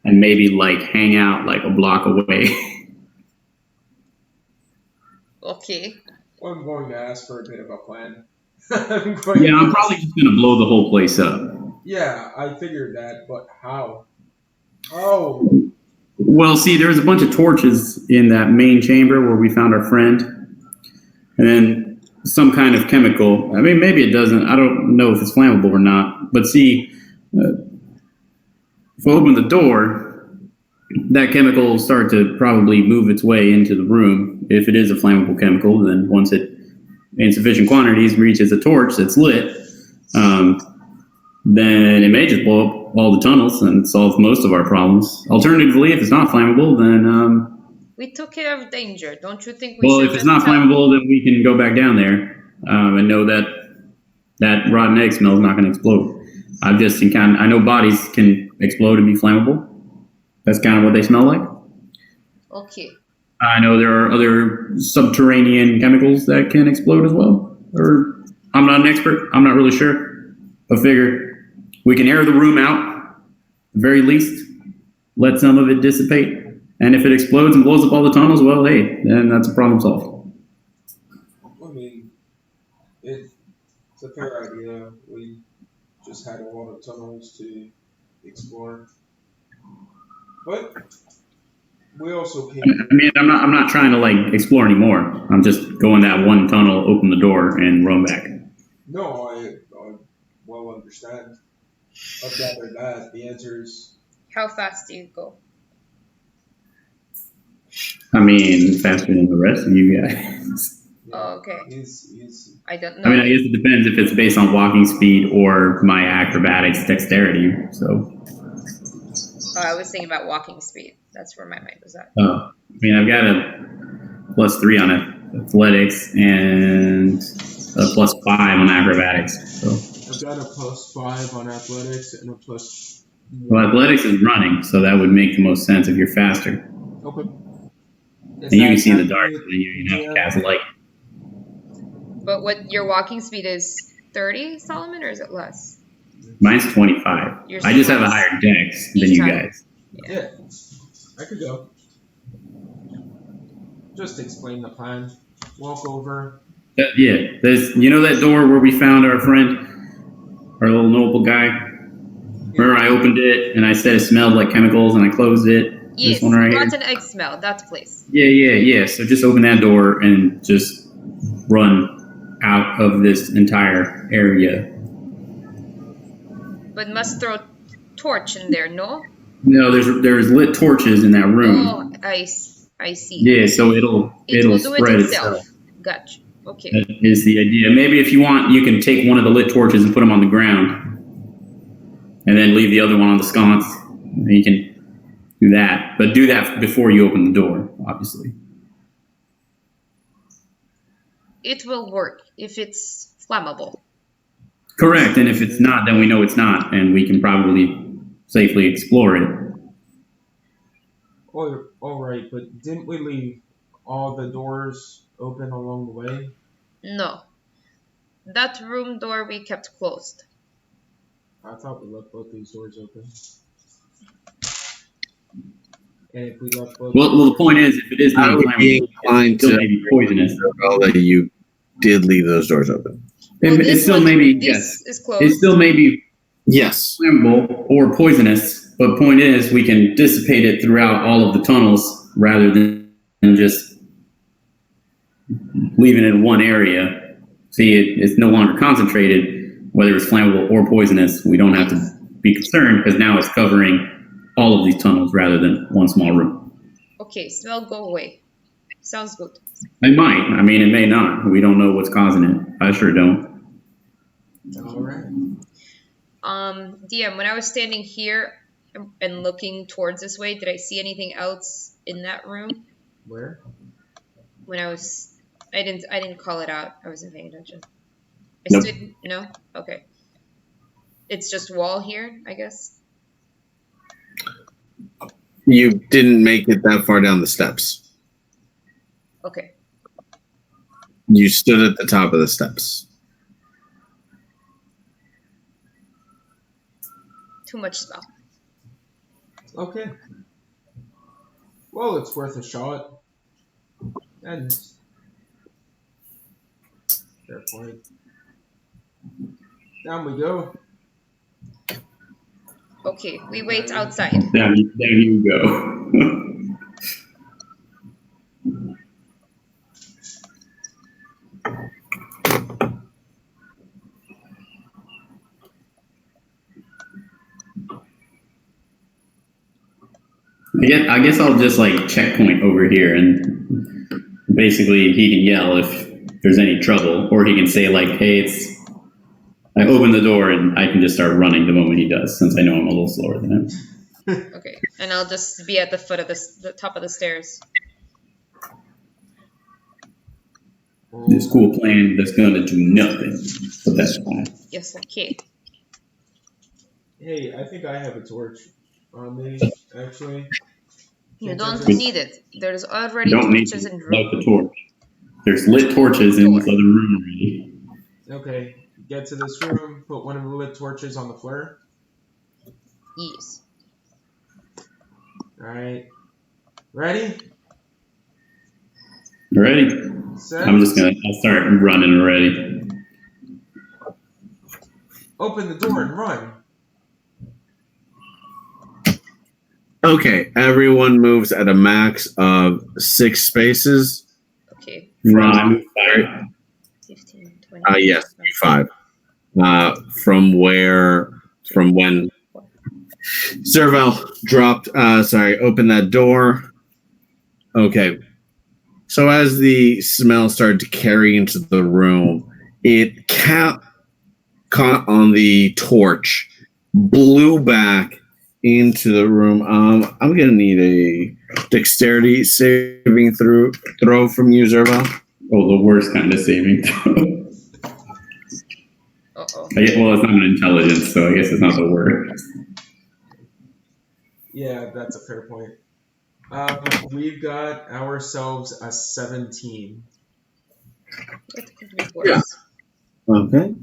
Speaker 4: and maybe like hang out like a block away?
Speaker 3: Okay.
Speaker 2: Well, I'm going to ask for a bit of a plan.
Speaker 4: I'm probably just going to blow the whole place up.
Speaker 2: Yeah, I figured that, but how? Oh.
Speaker 4: Well, see, there's a bunch of torches in that main chamber where we found our friend. And then some kind of chemical. I mean, maybe it doesn't. I don't know if it's flammable or not. But see, if we open the door, that chemical will start to probably move its way into the room. If it is a flammable chemical, then once it, in sufficient quantities, reaches a torch that's lit, then it may just blow up all the tunnels and solve most of our problems. Alternatively, if it's not flammable, then
Speaker 3: we took care of danger. Don't you think we should?
Speaker 4: Well, if it's not flammable, then we can go back down there and know that that rotten egg smell is not going to explode. I know bodies can explode and be flammable. That's kind of what they smell like.
Speaker 3: Okay.
Speaker 4: I know there are other subterranean chemicals that can explode as well. Or I'm not an expert. I'm not really sure. But figure we can air the room out, at the very least. Let some of it dissipate. And if it explodes and blows up all the tunnels, well, hey, then that's a problem solved.
Speaker 2: I mean, it's a fair idea. We just had a lot of tunnels to explore. But we also came.
Speaker 4: I mean, I'm not trying to like explore anymore. I'm just going that one tunnel, open the door, and run back.
Speaker 2: No, I well understand. I'd rather that. The answer is.
Speaker 3: How fast do you go?
Speaker 4: I mean, faster than the rest of you guys.
Speaker 2: Yeah,
Speaker 3: Oh, okay.
Speaker 2: He's.
Speaker 3: I don't know.
Speaker 4: I mean, I guess it depends if it's based on walking speed or my acrobatics dexterity. So.
Speaker 3: Oh, I was thinking about walking speed. That's where my mind was at.
Speaker 4: I mean, I've got a +3 on athletics and a +5 on acrobatics. So.
Speaker 5: I've got a +5 on athletics and a +1.
Speaker 4: Well, athletics is running, so that would make the most sense if you're faster.
Speaker 5: Okay.
Speaker 4: And you can see in the dark, so then you have to cast light.
Speaker 3: But what your walking speed is 30, Solomon, or is it less?
Speaker 4: Mine's 25. I just have a higher dex than you guys.
Speaker 5: Yeah. I could go. Just explain the plan. Walk over.
Speaker 4: Yeah, there's that door where we found our friend, our little noble guy. Remember, I opened it and I said it smelled like chemicals, and I closed it.
Speaker 3: Yes,
Speaker 4: this one right here.
Speaker 3: rotten egg smell. That place.
Speaker 4: Yeah. So just open that door and just run out of this entire area.
Speaker 3: But must throw torch in there, no?
Speaker 4: No, there's lit torches in that room.
Speaker 3: Oh, I see.
Speaker 4: Yeah, so it'll
Speaker 3: do
Speaker 4: spread
Speaker 3: it
Speaker 4: itself.
Speaker 3: Gotcha. Okay.
Speaker 4: That is the idea. Maybe if you want, you can take one of the lit torches and put them on the ground, and then leave the other one on the sconce. And you can do that, but do that before you open the door, obviously.
Speaker 3: It will work if it's flammable.
Speaker 4: Correct, and if it's not, then we know it's not, and we can probably safely explore it.
Speaker 5: Oh, all right, but didn't we leave all the doors open along the way?
Speaker 3: No. That room door we kept closed.
Speaker 5: I thought we left both these doors open. And if we left both
Speaker 4: Well, the point is, if it is not flammable, it still may be poisonous.
Speaker 1: That you did leave those doors open.
Speaker 4: It still may be, yes.
Speaker 3: Is closed.
Speaker 4: It still may be
Speaker 1: Yes.
Speaker 4: flammable or poisonous, but point is, we can dissipate it throughout all of the tunnels rather than just leaving it in one area. See, it's no longer concentrated, whether it's flammable or poisonous. We don't have to be concerned because now it's covering all of these tunnels rather than one small room.
Speaker 3: Okay, smell go away. Sounds good.
Speaker 4: It might. I mean, it may not. We don't know what's causing it. I sure don't.
Speaker 5: All right.
Speaker 3: DM, when I was standing here, and looking towards this way, did I see anything else in that room?
Speaker 5: Where?
Speaker 3: When I didn't call it out. I wasn't paying attention.
Speaker 4: Nope.
Speaker 3: No? Okay. It's just wall here, I guess.
Speaker 1: You didn't make it that far down the steps.
Speaker 3: Okay.
Speaker 1: You stood at the top of the steps.
Speaker 3: Too much smell.
Speaker 5: Okay. Well, it's worth a shot. And fair point. Down we go.
Speaker 3: Okay, we wait outside.
Speaker 4: There you go. I guess I'll just like checkpoint over here, and basically he can yell if there's any trouble, or he can say like, "Hey, I open the door," and I can just start running the moment he does, since I know I'm a little slower than him.
Speaker 3: Okay, and I'll just be at the foot of the top of the stairs.
Speaker 4: This cool plan that's gonna do nothing, but that's fine.
Speaker 3: Yes, okay.
Speaker 5: Hey, I think I have a torch on me, actually.
Speaker 3: You
Speaker 5: Can't
Speaker 3: don't
Speaker 5: touch it.
Speaker 3: need it. There's already
Speaker 4: Don't need
Speaker 3: torches
Speaker 4: to
Speaker 3: in the
Speaker 4: light
Speaker 3: room.
Speaker 4: the torch. There's lit torches in this other room already.
Speaker 5: Okay, get to this room, put one of the lit torches on the floor.
Speaker 3: Yes.
Speaker 5: Alright. Ready?
Speaker 4: Ready?
Speaker 5: Set.
Speaker 4: I'll start running already.
Speaker 5: Open the door and run.
Speaker 1: Okay, everyone moves at a max of 6 spaces.
Speaker 3: Okay.
Speaker 4: Run.
Speaker 3: 15, 20.
Speaker 1: Yes, 5. From when Zerval opened that door. Okay. So as the smell started to carry into the room, it caught on the torch, blew back into the room. I'm gonna need a dexterity saving throw from you, Zerval.
Speaker 4: Oh, the worst kind of saving throw.
Speaker 3: Uh-oh.
Speaker 4: Well, it's not an intelligence, so I guess it's not the worst.
Speaker 5: Yeah, that's a fair point. We've got ourselves a 17.
Speaker 3: It could be worse.
Speaker 1: Okay,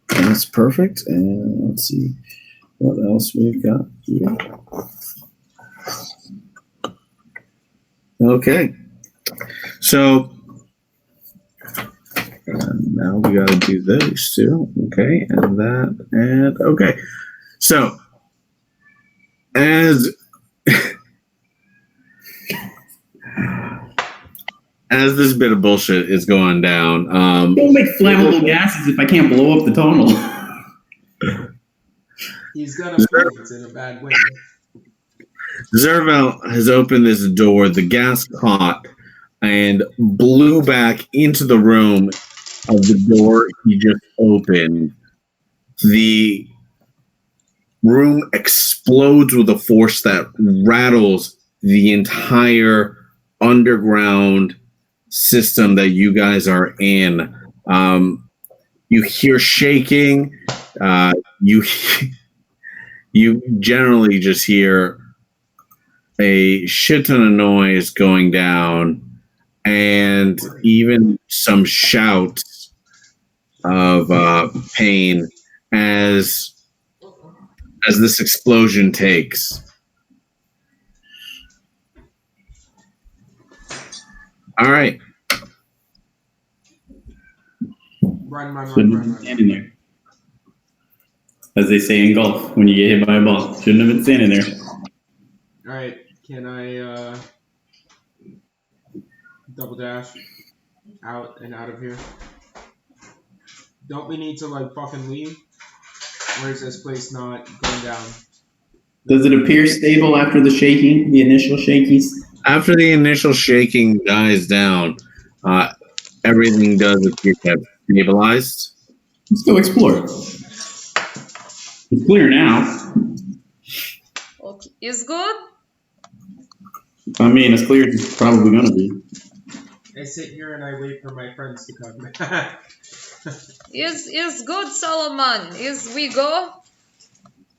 Speaker 1: that's perfect. And let's see what else we've got here. Okay, so now we got to do those two. Okay, and that, and okay. So as this bit of bullshit is going down,
Speaker 4: Don't make flammable gases if I can't blow up the tunnel.
Speaker 5: He's got a point. It's in a bad way.
Speaker 1: Zerval has opened this door. The gas caught and blew back into the room of the door he just opened. The room explodes with a force that rattles the entire underground system that you guys are in. You hear shaking. You generally just hear a shit ton of noise going down, and even some shouts of pain as this explosion takes. All right.
Speaker 4: Shouldn't have been standing there. As they say in golf, when you get hit by a ball, shouldn't have been standing there.
Speaker 5: Alright, can I double dash out and out of here? Don't we need to like fucking leave? Or is this place not going down?
Speaker 4: Does it appear stable after the shaking, the initial shakies?
Speaker 1: After the initial shaking dies down, everything does appear to have stabilized.
Speaker 4: Let's go explore. It's clear now.
Speaker 3: We'll Is good?
Speaker 4: I mean, as clear as it's probably gonna be.
Speaker 5: I sit here and I wait for my friends to come back.
Speaker 3: Is good, Solomon? Is we go?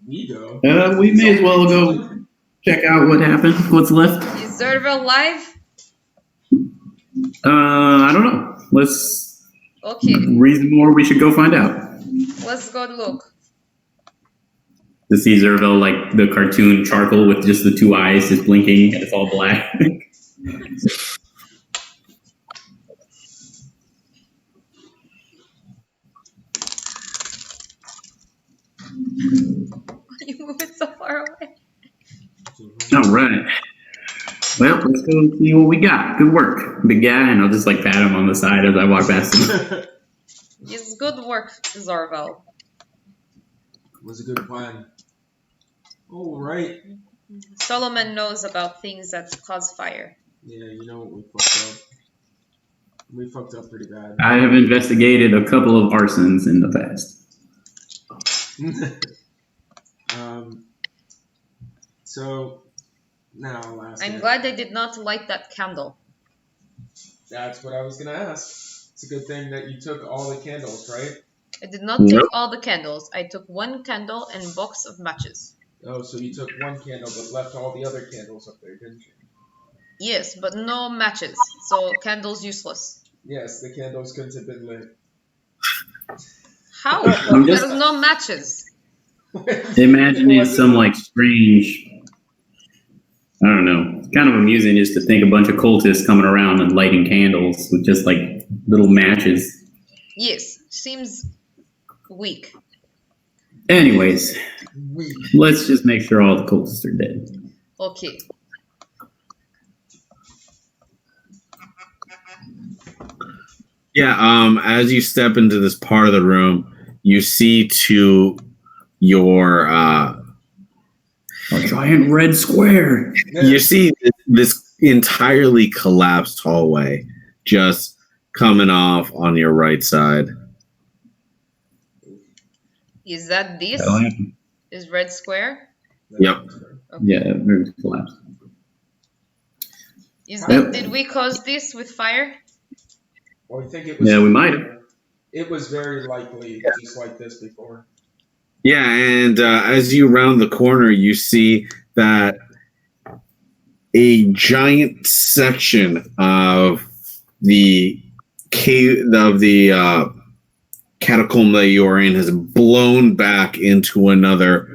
Speaker 5: We go.
Speaker 4: We may as well go check out what happened. What's left?
Speaker 3: Is Zerva alive?
Speaker 4: I don't know. Let's
Speaker 3: Okay,
Speaker 4: reason more. We should go find out.
Speaker 3: let's go look.
Speaker 4: To see Zervil like the cartoon charcoal with just the two eyes just blinking and it's all black.
Speaker 3: You move it so far away.
Speaker 4: All right. Well, let's go see what we got. Good work, big guy. And I'll just like pat him on the side as I walk past him.
Speaker 3: It's good work, Zorvel.
Speaker 5: Was a good plan. All right.
Speaker 3: Solomon knows about things that cause fire.
Speaker 5: Yeah, you know what we fucked up. We fucked up pretty bad.
Speaker 4: I have investigated a couple of arsons in the past.
Speaker 5: So now I'll ask.
Speaker 3: I'm
Speaker 5: you.
Speaker 3: glad they did not light that candle.
Speaker 5: That's what I was gonna ask. It's a good thing that you took all the candles, right?
Speaker 3: I did not take all the candles. I took one candle and box of matches.
Speaker 5: Oh, so you took one candle but left all the other candles up there, didn't you?
Speaker 3: Yes, but no matches. So candles useless.
Speaker 5: Yes, the candles couldn't have been lit.
Speaker 3: How?
Speaker 4: I'm just
Speaker 3: There's no matches.
Speaker 4: imagining some like strange. I don't know. It's kind of amusing just to think a bunch of cultists coming around and lighting candles with just like little matches.
Speaker 3: Yes, seems weak.
Speaker 4: Anyways,
Speaker 5: Weak.
Speaker 4: let's just make sure all the cultists are dead.
Speaker 3: Okay.
Speaker 1: Yeah, as you step into this part of the room, you see to your
Speaker 4: A giant red square.
Speaker 1: you see this entirely collapsed hallway just coming off on your right side.
Speaker 3: Is that this?
Speaker 4: That'll happen.
Speaker 3: Is red square?
Speaker 1: Yep.
Speaker 3: Okay.
Speaker 4: Yeah, it collapsed.
Speaker 3: Is
Speaker 4: Yep.
Speaker 3: that, did we cause this with fire?
Speaker 5: Well, I think it was.
Speaker 4: Yeah, we might have.
Speaker 5: It was very likely just like this before.
Speaker 1: Yeah, and as you round the corner, you see that a giant section of the catacomb that you are in has blown back into another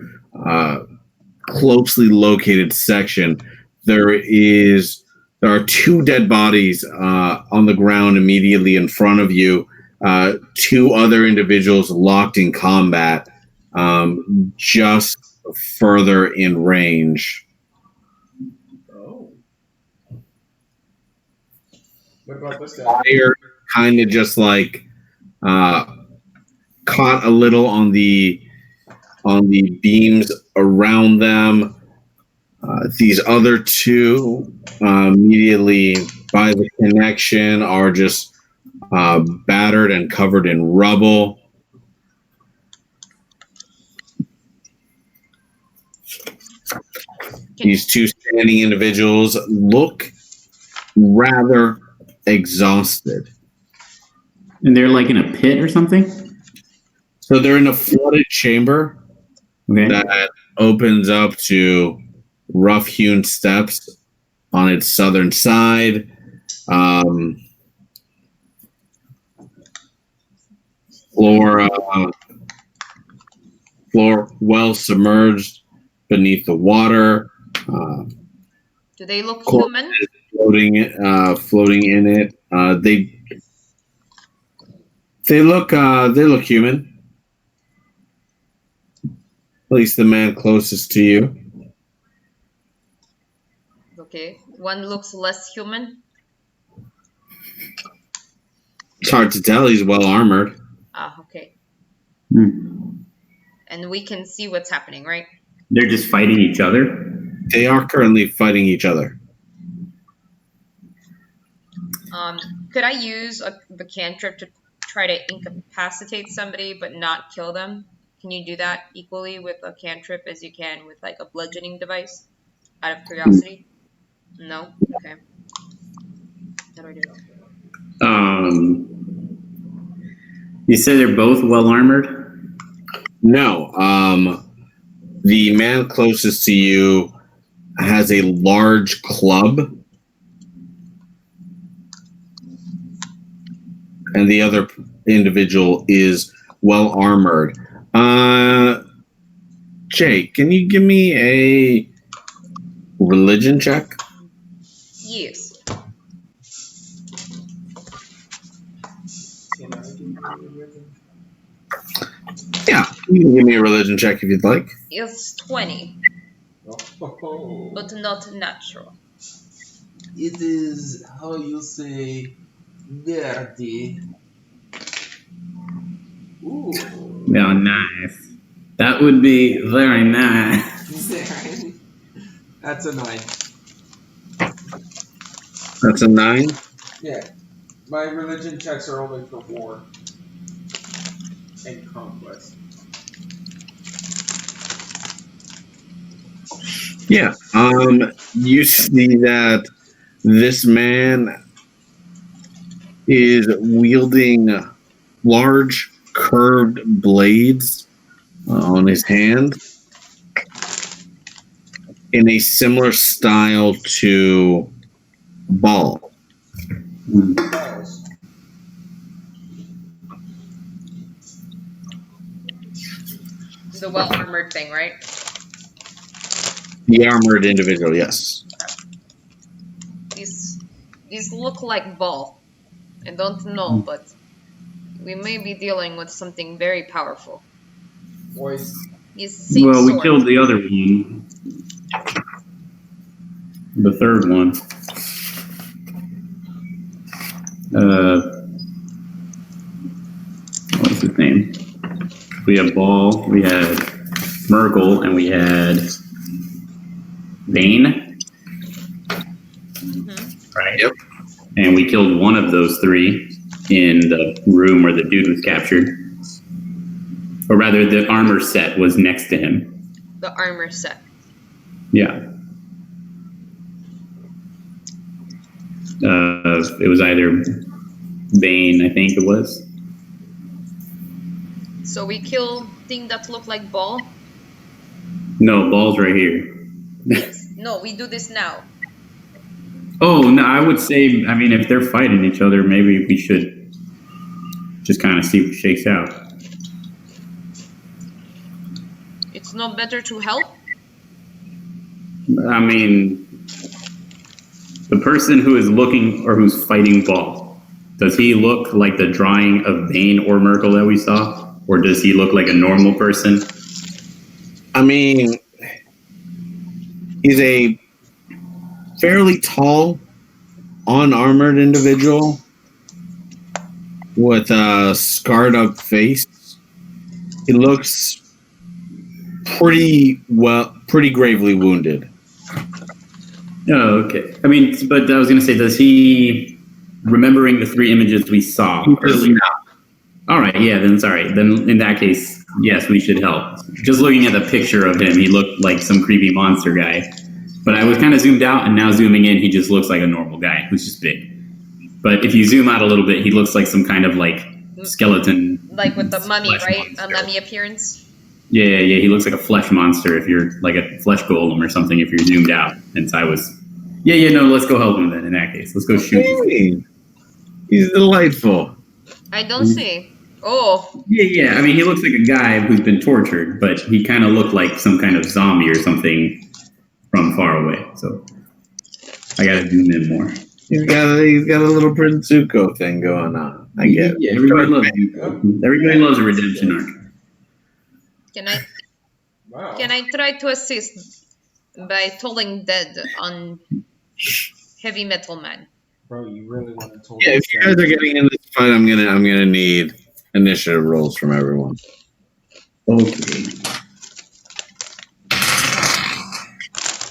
Speaker 1: closely located section. There are two dead bodies on the ground immediately in front of you. Two other individuals locked in combat, just further in range.
Speaker 5: Oh. What about this guy?
Speaker 1: Fire kind of just like caught a little on the beams around them. These other two immediately by the connection are just battered and covered in rubble. These two standing individuals look rather exhausted.
Speaker 4: And they're like in a pit or something?
Speaker 1: So they're in a flooded chamber
Speaker 4: Okay.
Speaker 1: that opens up to rough-hewn steps on its southern side. Floor well submerged beneath the water.
Speaker 3: Do they look
Speaker 1: Corpse
Speaker 3: human?
Speaker 1: floating in it. They look human. At least the man closest to you.
Speaker 3: Okay. One looks less human.
Speaker 1: It's hard to tell. He's well armored.
Speaker 3: Ah, okay.
Speaker 4: Hmm.
Speaker 3: And we can see what's happening, right?
Speaker 4: They're just fighting each other.
Speaker 1: They are currently fighting each other.
Speaker 3: Could I use the cantrip to try to incapacitate somebody but not kill them? Can you do that equally with a cantrip as you can with like a bludgeoning device? Out of curiosity? No? Okay. How do I do it?
Speaker 4: You said they're both well armored?
Speaker 1: No. The man closest to you has a large club, and the other individual is well armored. Jake, can you give me a religion check?
Speaker 3: Yes.
Speaker 2: Can I give you a religion?
Speaker 1: Yeah, you can give me a religion check if you'd like.
Speaker 3: It's 20,
Speaker 2: Oh,
Speaker 3: but not natural.
Speaker 5: It is how you say dirty. Ooh.
Speaker 4: Yeah, nice. That would be very nice.
Speaker 5: That's a 9.
Speaker 1: That's a 9.
Speaker 2: yeah. My religion checks are only for war and conquest.
Speaker 1: Yeah. You see that this man is wielding large curved blades on his hand in a similar style to Ball.
Speaker 2: Balls.
Speaker 3: The well armored thing, right?
Speaker 1: The armored individual, yes.
Speaker 3: These look like Ball. I don't know, but we may be dealing with something very powerful.
Speaker 2: Boys.
Speaker 3: He's the same
Speaker 4: Well, we
Speaker 3: sword.
Speaker 4: killed the other one. The third one. What was his name? We had Ball, we had Merkel, and we had Bane.
Speaker 3: Mm-hmm.
Speaker 4: Right.
Speaker 1: Yep.
Speaker 4: And we killed one of those three in the room where the dude was captured. Or rather, the armor set was next to him.
Speaker 3: The armor set.
Speaker 4: Yeah. It was either Bane, I think it was.
Speaker 3: So we kill thing that look like Ball?
Speaker 4: No, Ball's right here.
Speaker 3: No, we do this now.
Speaker 4: Oh, no, I would say, I mean, if they're fighting each other, maybe we should just kind of see what shakes out.
Speaker 3: It's not better to help?
Speaker 4: I mean, the person who is looking or who's fighting Ball, does he look like the drawing of Bane or Merkel that we saw? Or does he look like a normal person?
Speaker 1: I mean, he's a fairly tall, unarmored individual with a scarred up face. He looks pretty gravely wounded.
Speaker 4: Oh, okay. I mean, but I was going to say, does he, remembering the three images we saw earlier? All right, yeah, then sorry. Then in that case, yes, we should help. Just looking at the picture of him, he looked like some creepy monster guy. But I was kind of zoomed out, and now zooming in, he just looks like a normal guy who's just big. But if you zoom out a little bit, he looks like some kind of like skeleton.
Speaker 3: Like with the mummy, right?
Speaker 4: monster.
Speaker 3: A mummy appearance?
Speaker 4: Yeah. He looks like a flesh monster if you're like a flesh golem or something if you're zoomed out. And so I was, no, let's go help him then in that case. Let's go shoot him.
Speaker 1: Hey, he's delightful.
Speaker 3: I don't see. Oh,
Speaker 4: Yeah. I mean, he looks like a guy who's been tortured, but he kind of looked like some kind of zombie or something from far away. So I got to zoom in more.
Speaker 1: He's got a little Prince Zuko thing going on. I get it.
Speaker 4: Yeah, everybody loves Zuko. Everybody loves a redemption arc.
Speaker 2: Wow.
Speaker 3: can I try to assist by tolling dead on Heavy Metal Man?
Speaker 2: Bro, you really want to tell
Speaker 1: Yeah, if you guys are getting in this fight, I'm gonna need initiative rolls from everyone.
Speaker 4: Okay.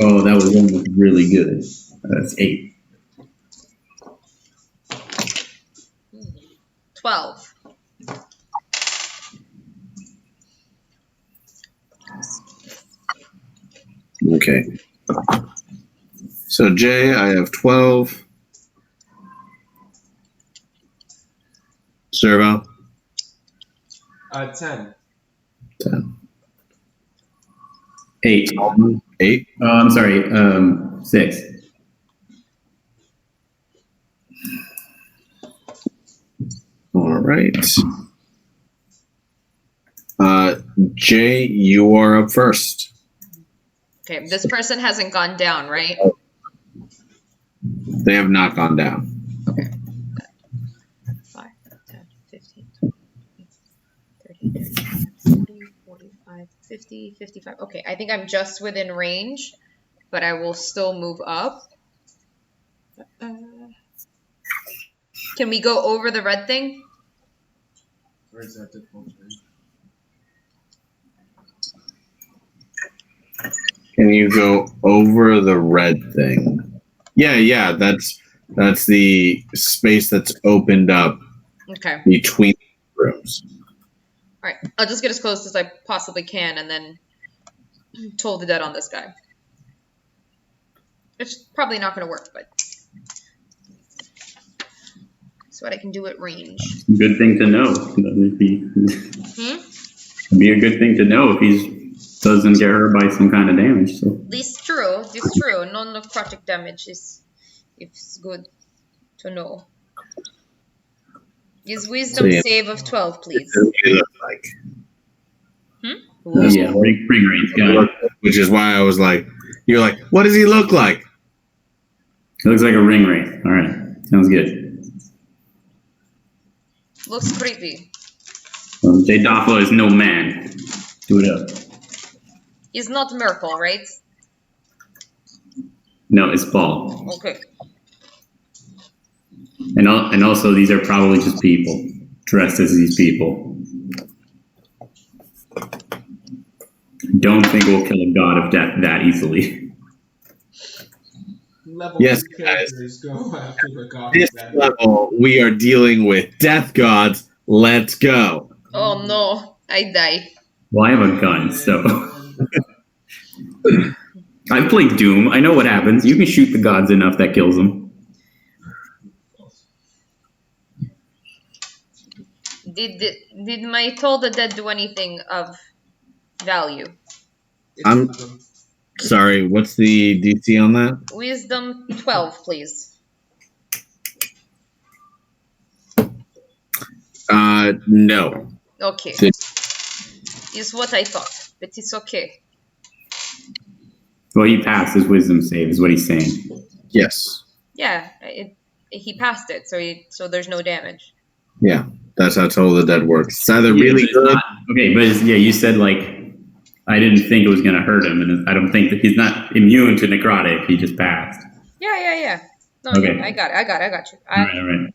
Speaker 4: Oh, that was almost really good. That's 8.
Speaker 3: 12.
Speaker 1: Okay. So Jay, I have 12. Servo,
Speaker 2: 10.
Speaker 1: 10.
Speaker 4: 8.
Speaker 1: 8.
Speaker 4: Oh, I'm sorry. 6.
Speaker 1: All right. Jay, you are up first.
Speaker 3: Okay, this person hasn't gone down, right?
Speaker 1: They have not gone down.
Speaker 3: Okay. 5, 10, 15, 20, 30, 35, 40, 45, 50, 55. Okay, I think I'm just within range, but I will still move up. Can we go over the red thing?
Speaker 2: Where is that difficult?
Speaker 1: Can you go over the red thing? Yeah, that's the space that's opened up
Speaker 3: Okay.
Speaker 1: between rooms.
Speaker 3: All right. I'll just get as close as I possibly can and then toll the dead on this guy. It's probably not going to work, but it's what I can do at range.
Speaker 4: Good thing to know. It'd be a good thing to know if he doesn't get hurt by some kind of damage. So
Speaker 3: This true. Non-necrotic damage is good to know. His wisdom save of 12, please.
Speaker 1: What does he look like?
Speaker 4: yeah, ring range guy.
Speaker 1: Which is why I was like, you're like, what does he look like?
Speaker 4: It looks like a ring wraith. All right, sounds good.
Speaker 3: Looks creepy.
Speaker 4: Jadaffa is no man. Do it up.
Speaker 3: He's not Merkel, right?
Speaker 4: No, it's Paul.
Speaker 3: Okay.
Speaker 4: And also, these are probably just people dressed as these people. Don't think we'll kill a god of death that easily.
Speaker 2: Level
Speaker 1: Yes,
Speaker 2: 2 characters go after the god
Speaker 1: This
Speaker 2: of death.
Speaker 1: level, we are dealing with death gods. Let's go.
Speaker 3: Oh no, I die.
Speaker 4: Well, I have a gun, so I've played Doom. I know what happens. You can shoot the gods enough that kills them.
Speaker 3: Did my Toll the Dead do anything of value?
Speaker 1: I'm sorry. What's the DC on that?
Speaker 3: Wisdom 12, please.
Speaker 1: No.
Speaker 3: Okay. Is what I thought, but it's okay.
Speaker 4: Well, he passed his wisdom save, is what he's saying.
Speaker 1: Yes.
Speaker 3: Yeah, he passed it, so there's no damage.
Speaker 1: Yeah, that's how Toll the Dead works. It's either
Speaker 4: Yeah,
Speaker 1: really
Speaker 4: but it's
Speaker 1: good.
Speaker 4: not- okay, but you said I didn't think it was going to hurt him, and I don't think that he's not immune to necrotic. He just passed.
Speaker 3: Yeah. No,
Speaker 4: Okay.
Speaker 3: yeah, I got you.
Speaker 4: All right.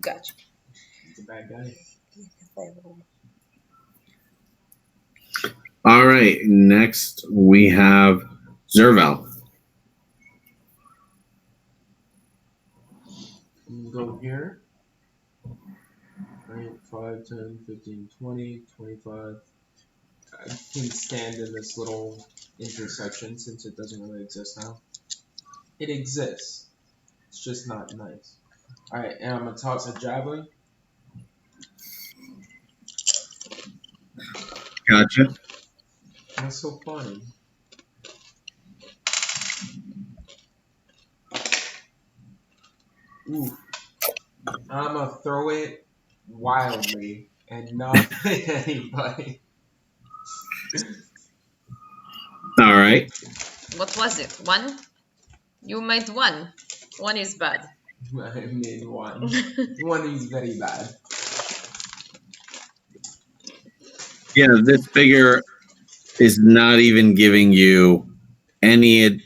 Speaker 3: Got you.
Speaker 2: He's a bad guy.
Speaker 1: All right. Next, we have Zerval.
Speaker 2: I'm gonna go here. Right, 5, 10, 15, 20, 25. I can stand in this little intersection since it doesn't really exist now. It exists. It's just not nice. Alright, and I'm gonna toss a javelin.
Speaker 1: Gotcha.
Speaker 2: That's so funny. Ooh. I'm gonna throw it wildly and not hit anybody.
Speaker 1: All right.
Speaker 3: What was it? 1? You made 1. 1 is bad.
Speaker 2: I made one. One is very bad.
Speaker 1: Yeah, this figure is not even giving you any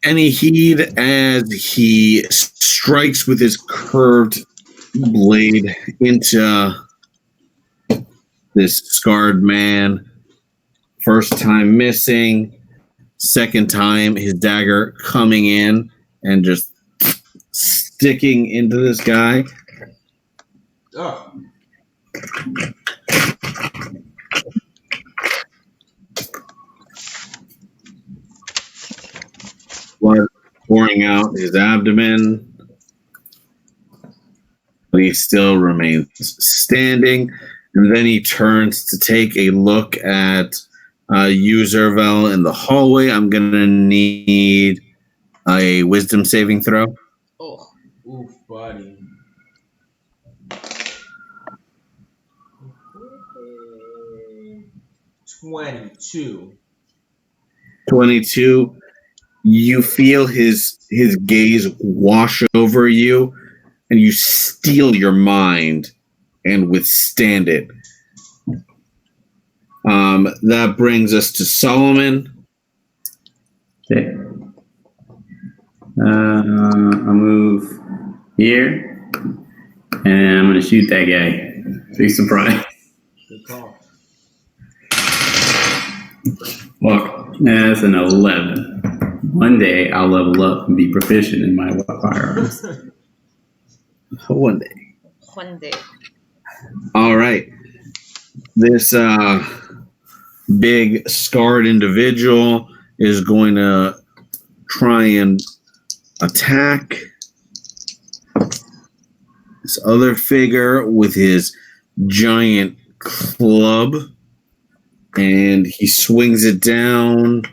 Speaker 1: heed as he strikes with his curved blade into this scarred man. First time missing, second time his dagger coming in and just sticking into this guy.
Speaker 2: Oh.
Speaker 1: blood pouring out his abdomen. But he still remains standing. And then he turns to take a look at you, Zervel, in the hallway. I'm going to need a wisdom saving throw.
Speaker 3: Oh,
Speaker 2: Oof, buddy. 22.
Speaker 1: 22. You feel his gaze wash over you, and you steel your mind and withstand it. That brings us to Solomon.
Speaker 4: Okay. I'll move here, and I'm going to shoot that guy. Big surprise.
Speaker 2: Good call.
Speaker 4: Fuck, that's an 11. One day I'll level up and be proficient in my firearms.
Speaker 1: One day.
Speaker 3: one day.
Speaker 1: All right. This big scarred individual is going to try and attack this other figure with his giant club, and he swings it down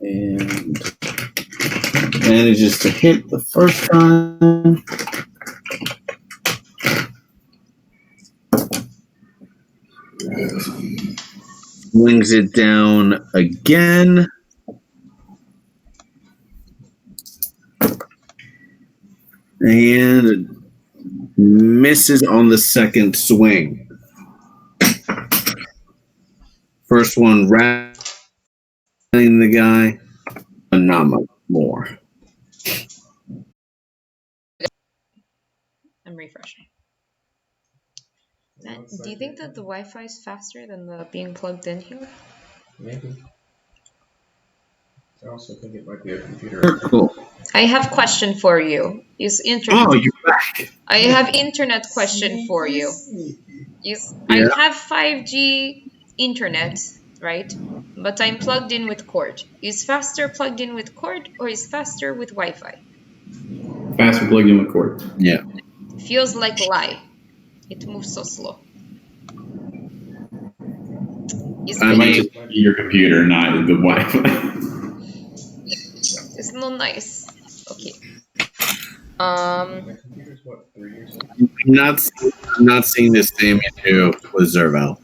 Speaker 1: and manages to hit the first time. Swings it down again. And misses on the second swing. First one rattling the guy, but not much more.
Speaker 3: I'm refreshing. Do you think that the Wi-Fi is faster than the being plugged in here?
Speaker 2: Maybe. I also think it might be a computer.
Speaker 1: Cool.
Speaker 3: I have question for you. Is internet?
Speaker 1: Oh, you're back.
Speaker 3: I have internet question for you. Is
Speaker 1: Yeah.
Speaker 3: I have 5G internet, right? But I'm plugged in with cord. Is faster plugged in with cord or is faster with Wi-Fi?
Speaker 4: Faster plugged in with cord.
Speaker 1: Yeah.
Speaker 3: Feels like lie. It moves so slow. Is
Speaker 1: I
Speaker 3: it
Speaker 1: might
Speaker 4: Just your computer, not the Wi-Fi.
Speaker 3: It's not nice. Okay.
Speaker 2: My computer's what, 3 years old?
Speaker 1: I'm not seeing the same issue with Zervel.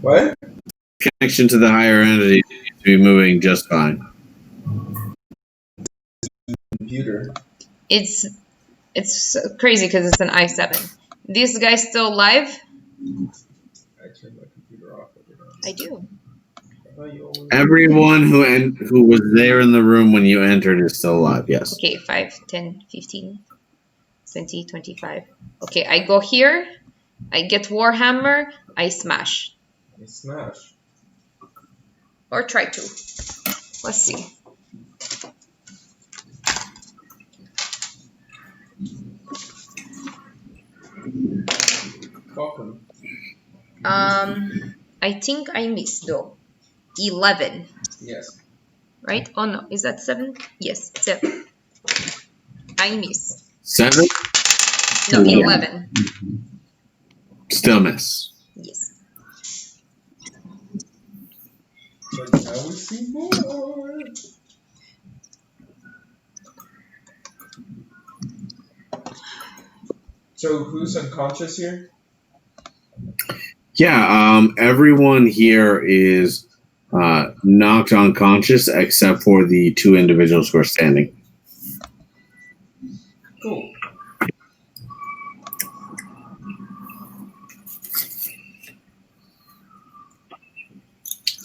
Speaker 2: What?
Speaker 1: Connection to the higher entity seems to be moving just fine.
Speaker 2: Computer.
Speaker 3: It's crazy because it's an i7. This guy's still live?
Speaker 2: I turned my computer off.
Speaker 3: I do.
Speaker 2: I thought you always...
Speaker 1: Everyone who was there in the room when you entered is still alive, yes.
Speaker 3: Okay, 5, 10, 15, 20, 25. Okay, I go here. I get Warhammer. I smash.
Speaker 2: You smash.
Speaker 3: Or try to. Let's see.
Speaker 2: Welcome.
Speaker 3: I think I missed though. 11.
Speaker 2: Yes.
Speaker 3: Right? Oh no, is that 7? Yes, 7. I miss.
Speaker 1: 7?
Speaker 3: No,
Speaker 1: Yeah.
Speaker 3: 11.
Speaker 1: Still miss.
Speaker 3: Yes.
Speaker 2: But now we see more. So who's unconscious here?
Speaker 1: Yeah, everyone here is knocked unconscious except for the 2 individuals who are standing.
Speaker 2: Cool.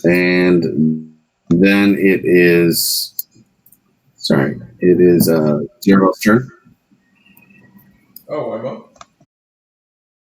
Speaker 1: And then it is Zeryl's turn.
Speaker 2: Oh, I'm up?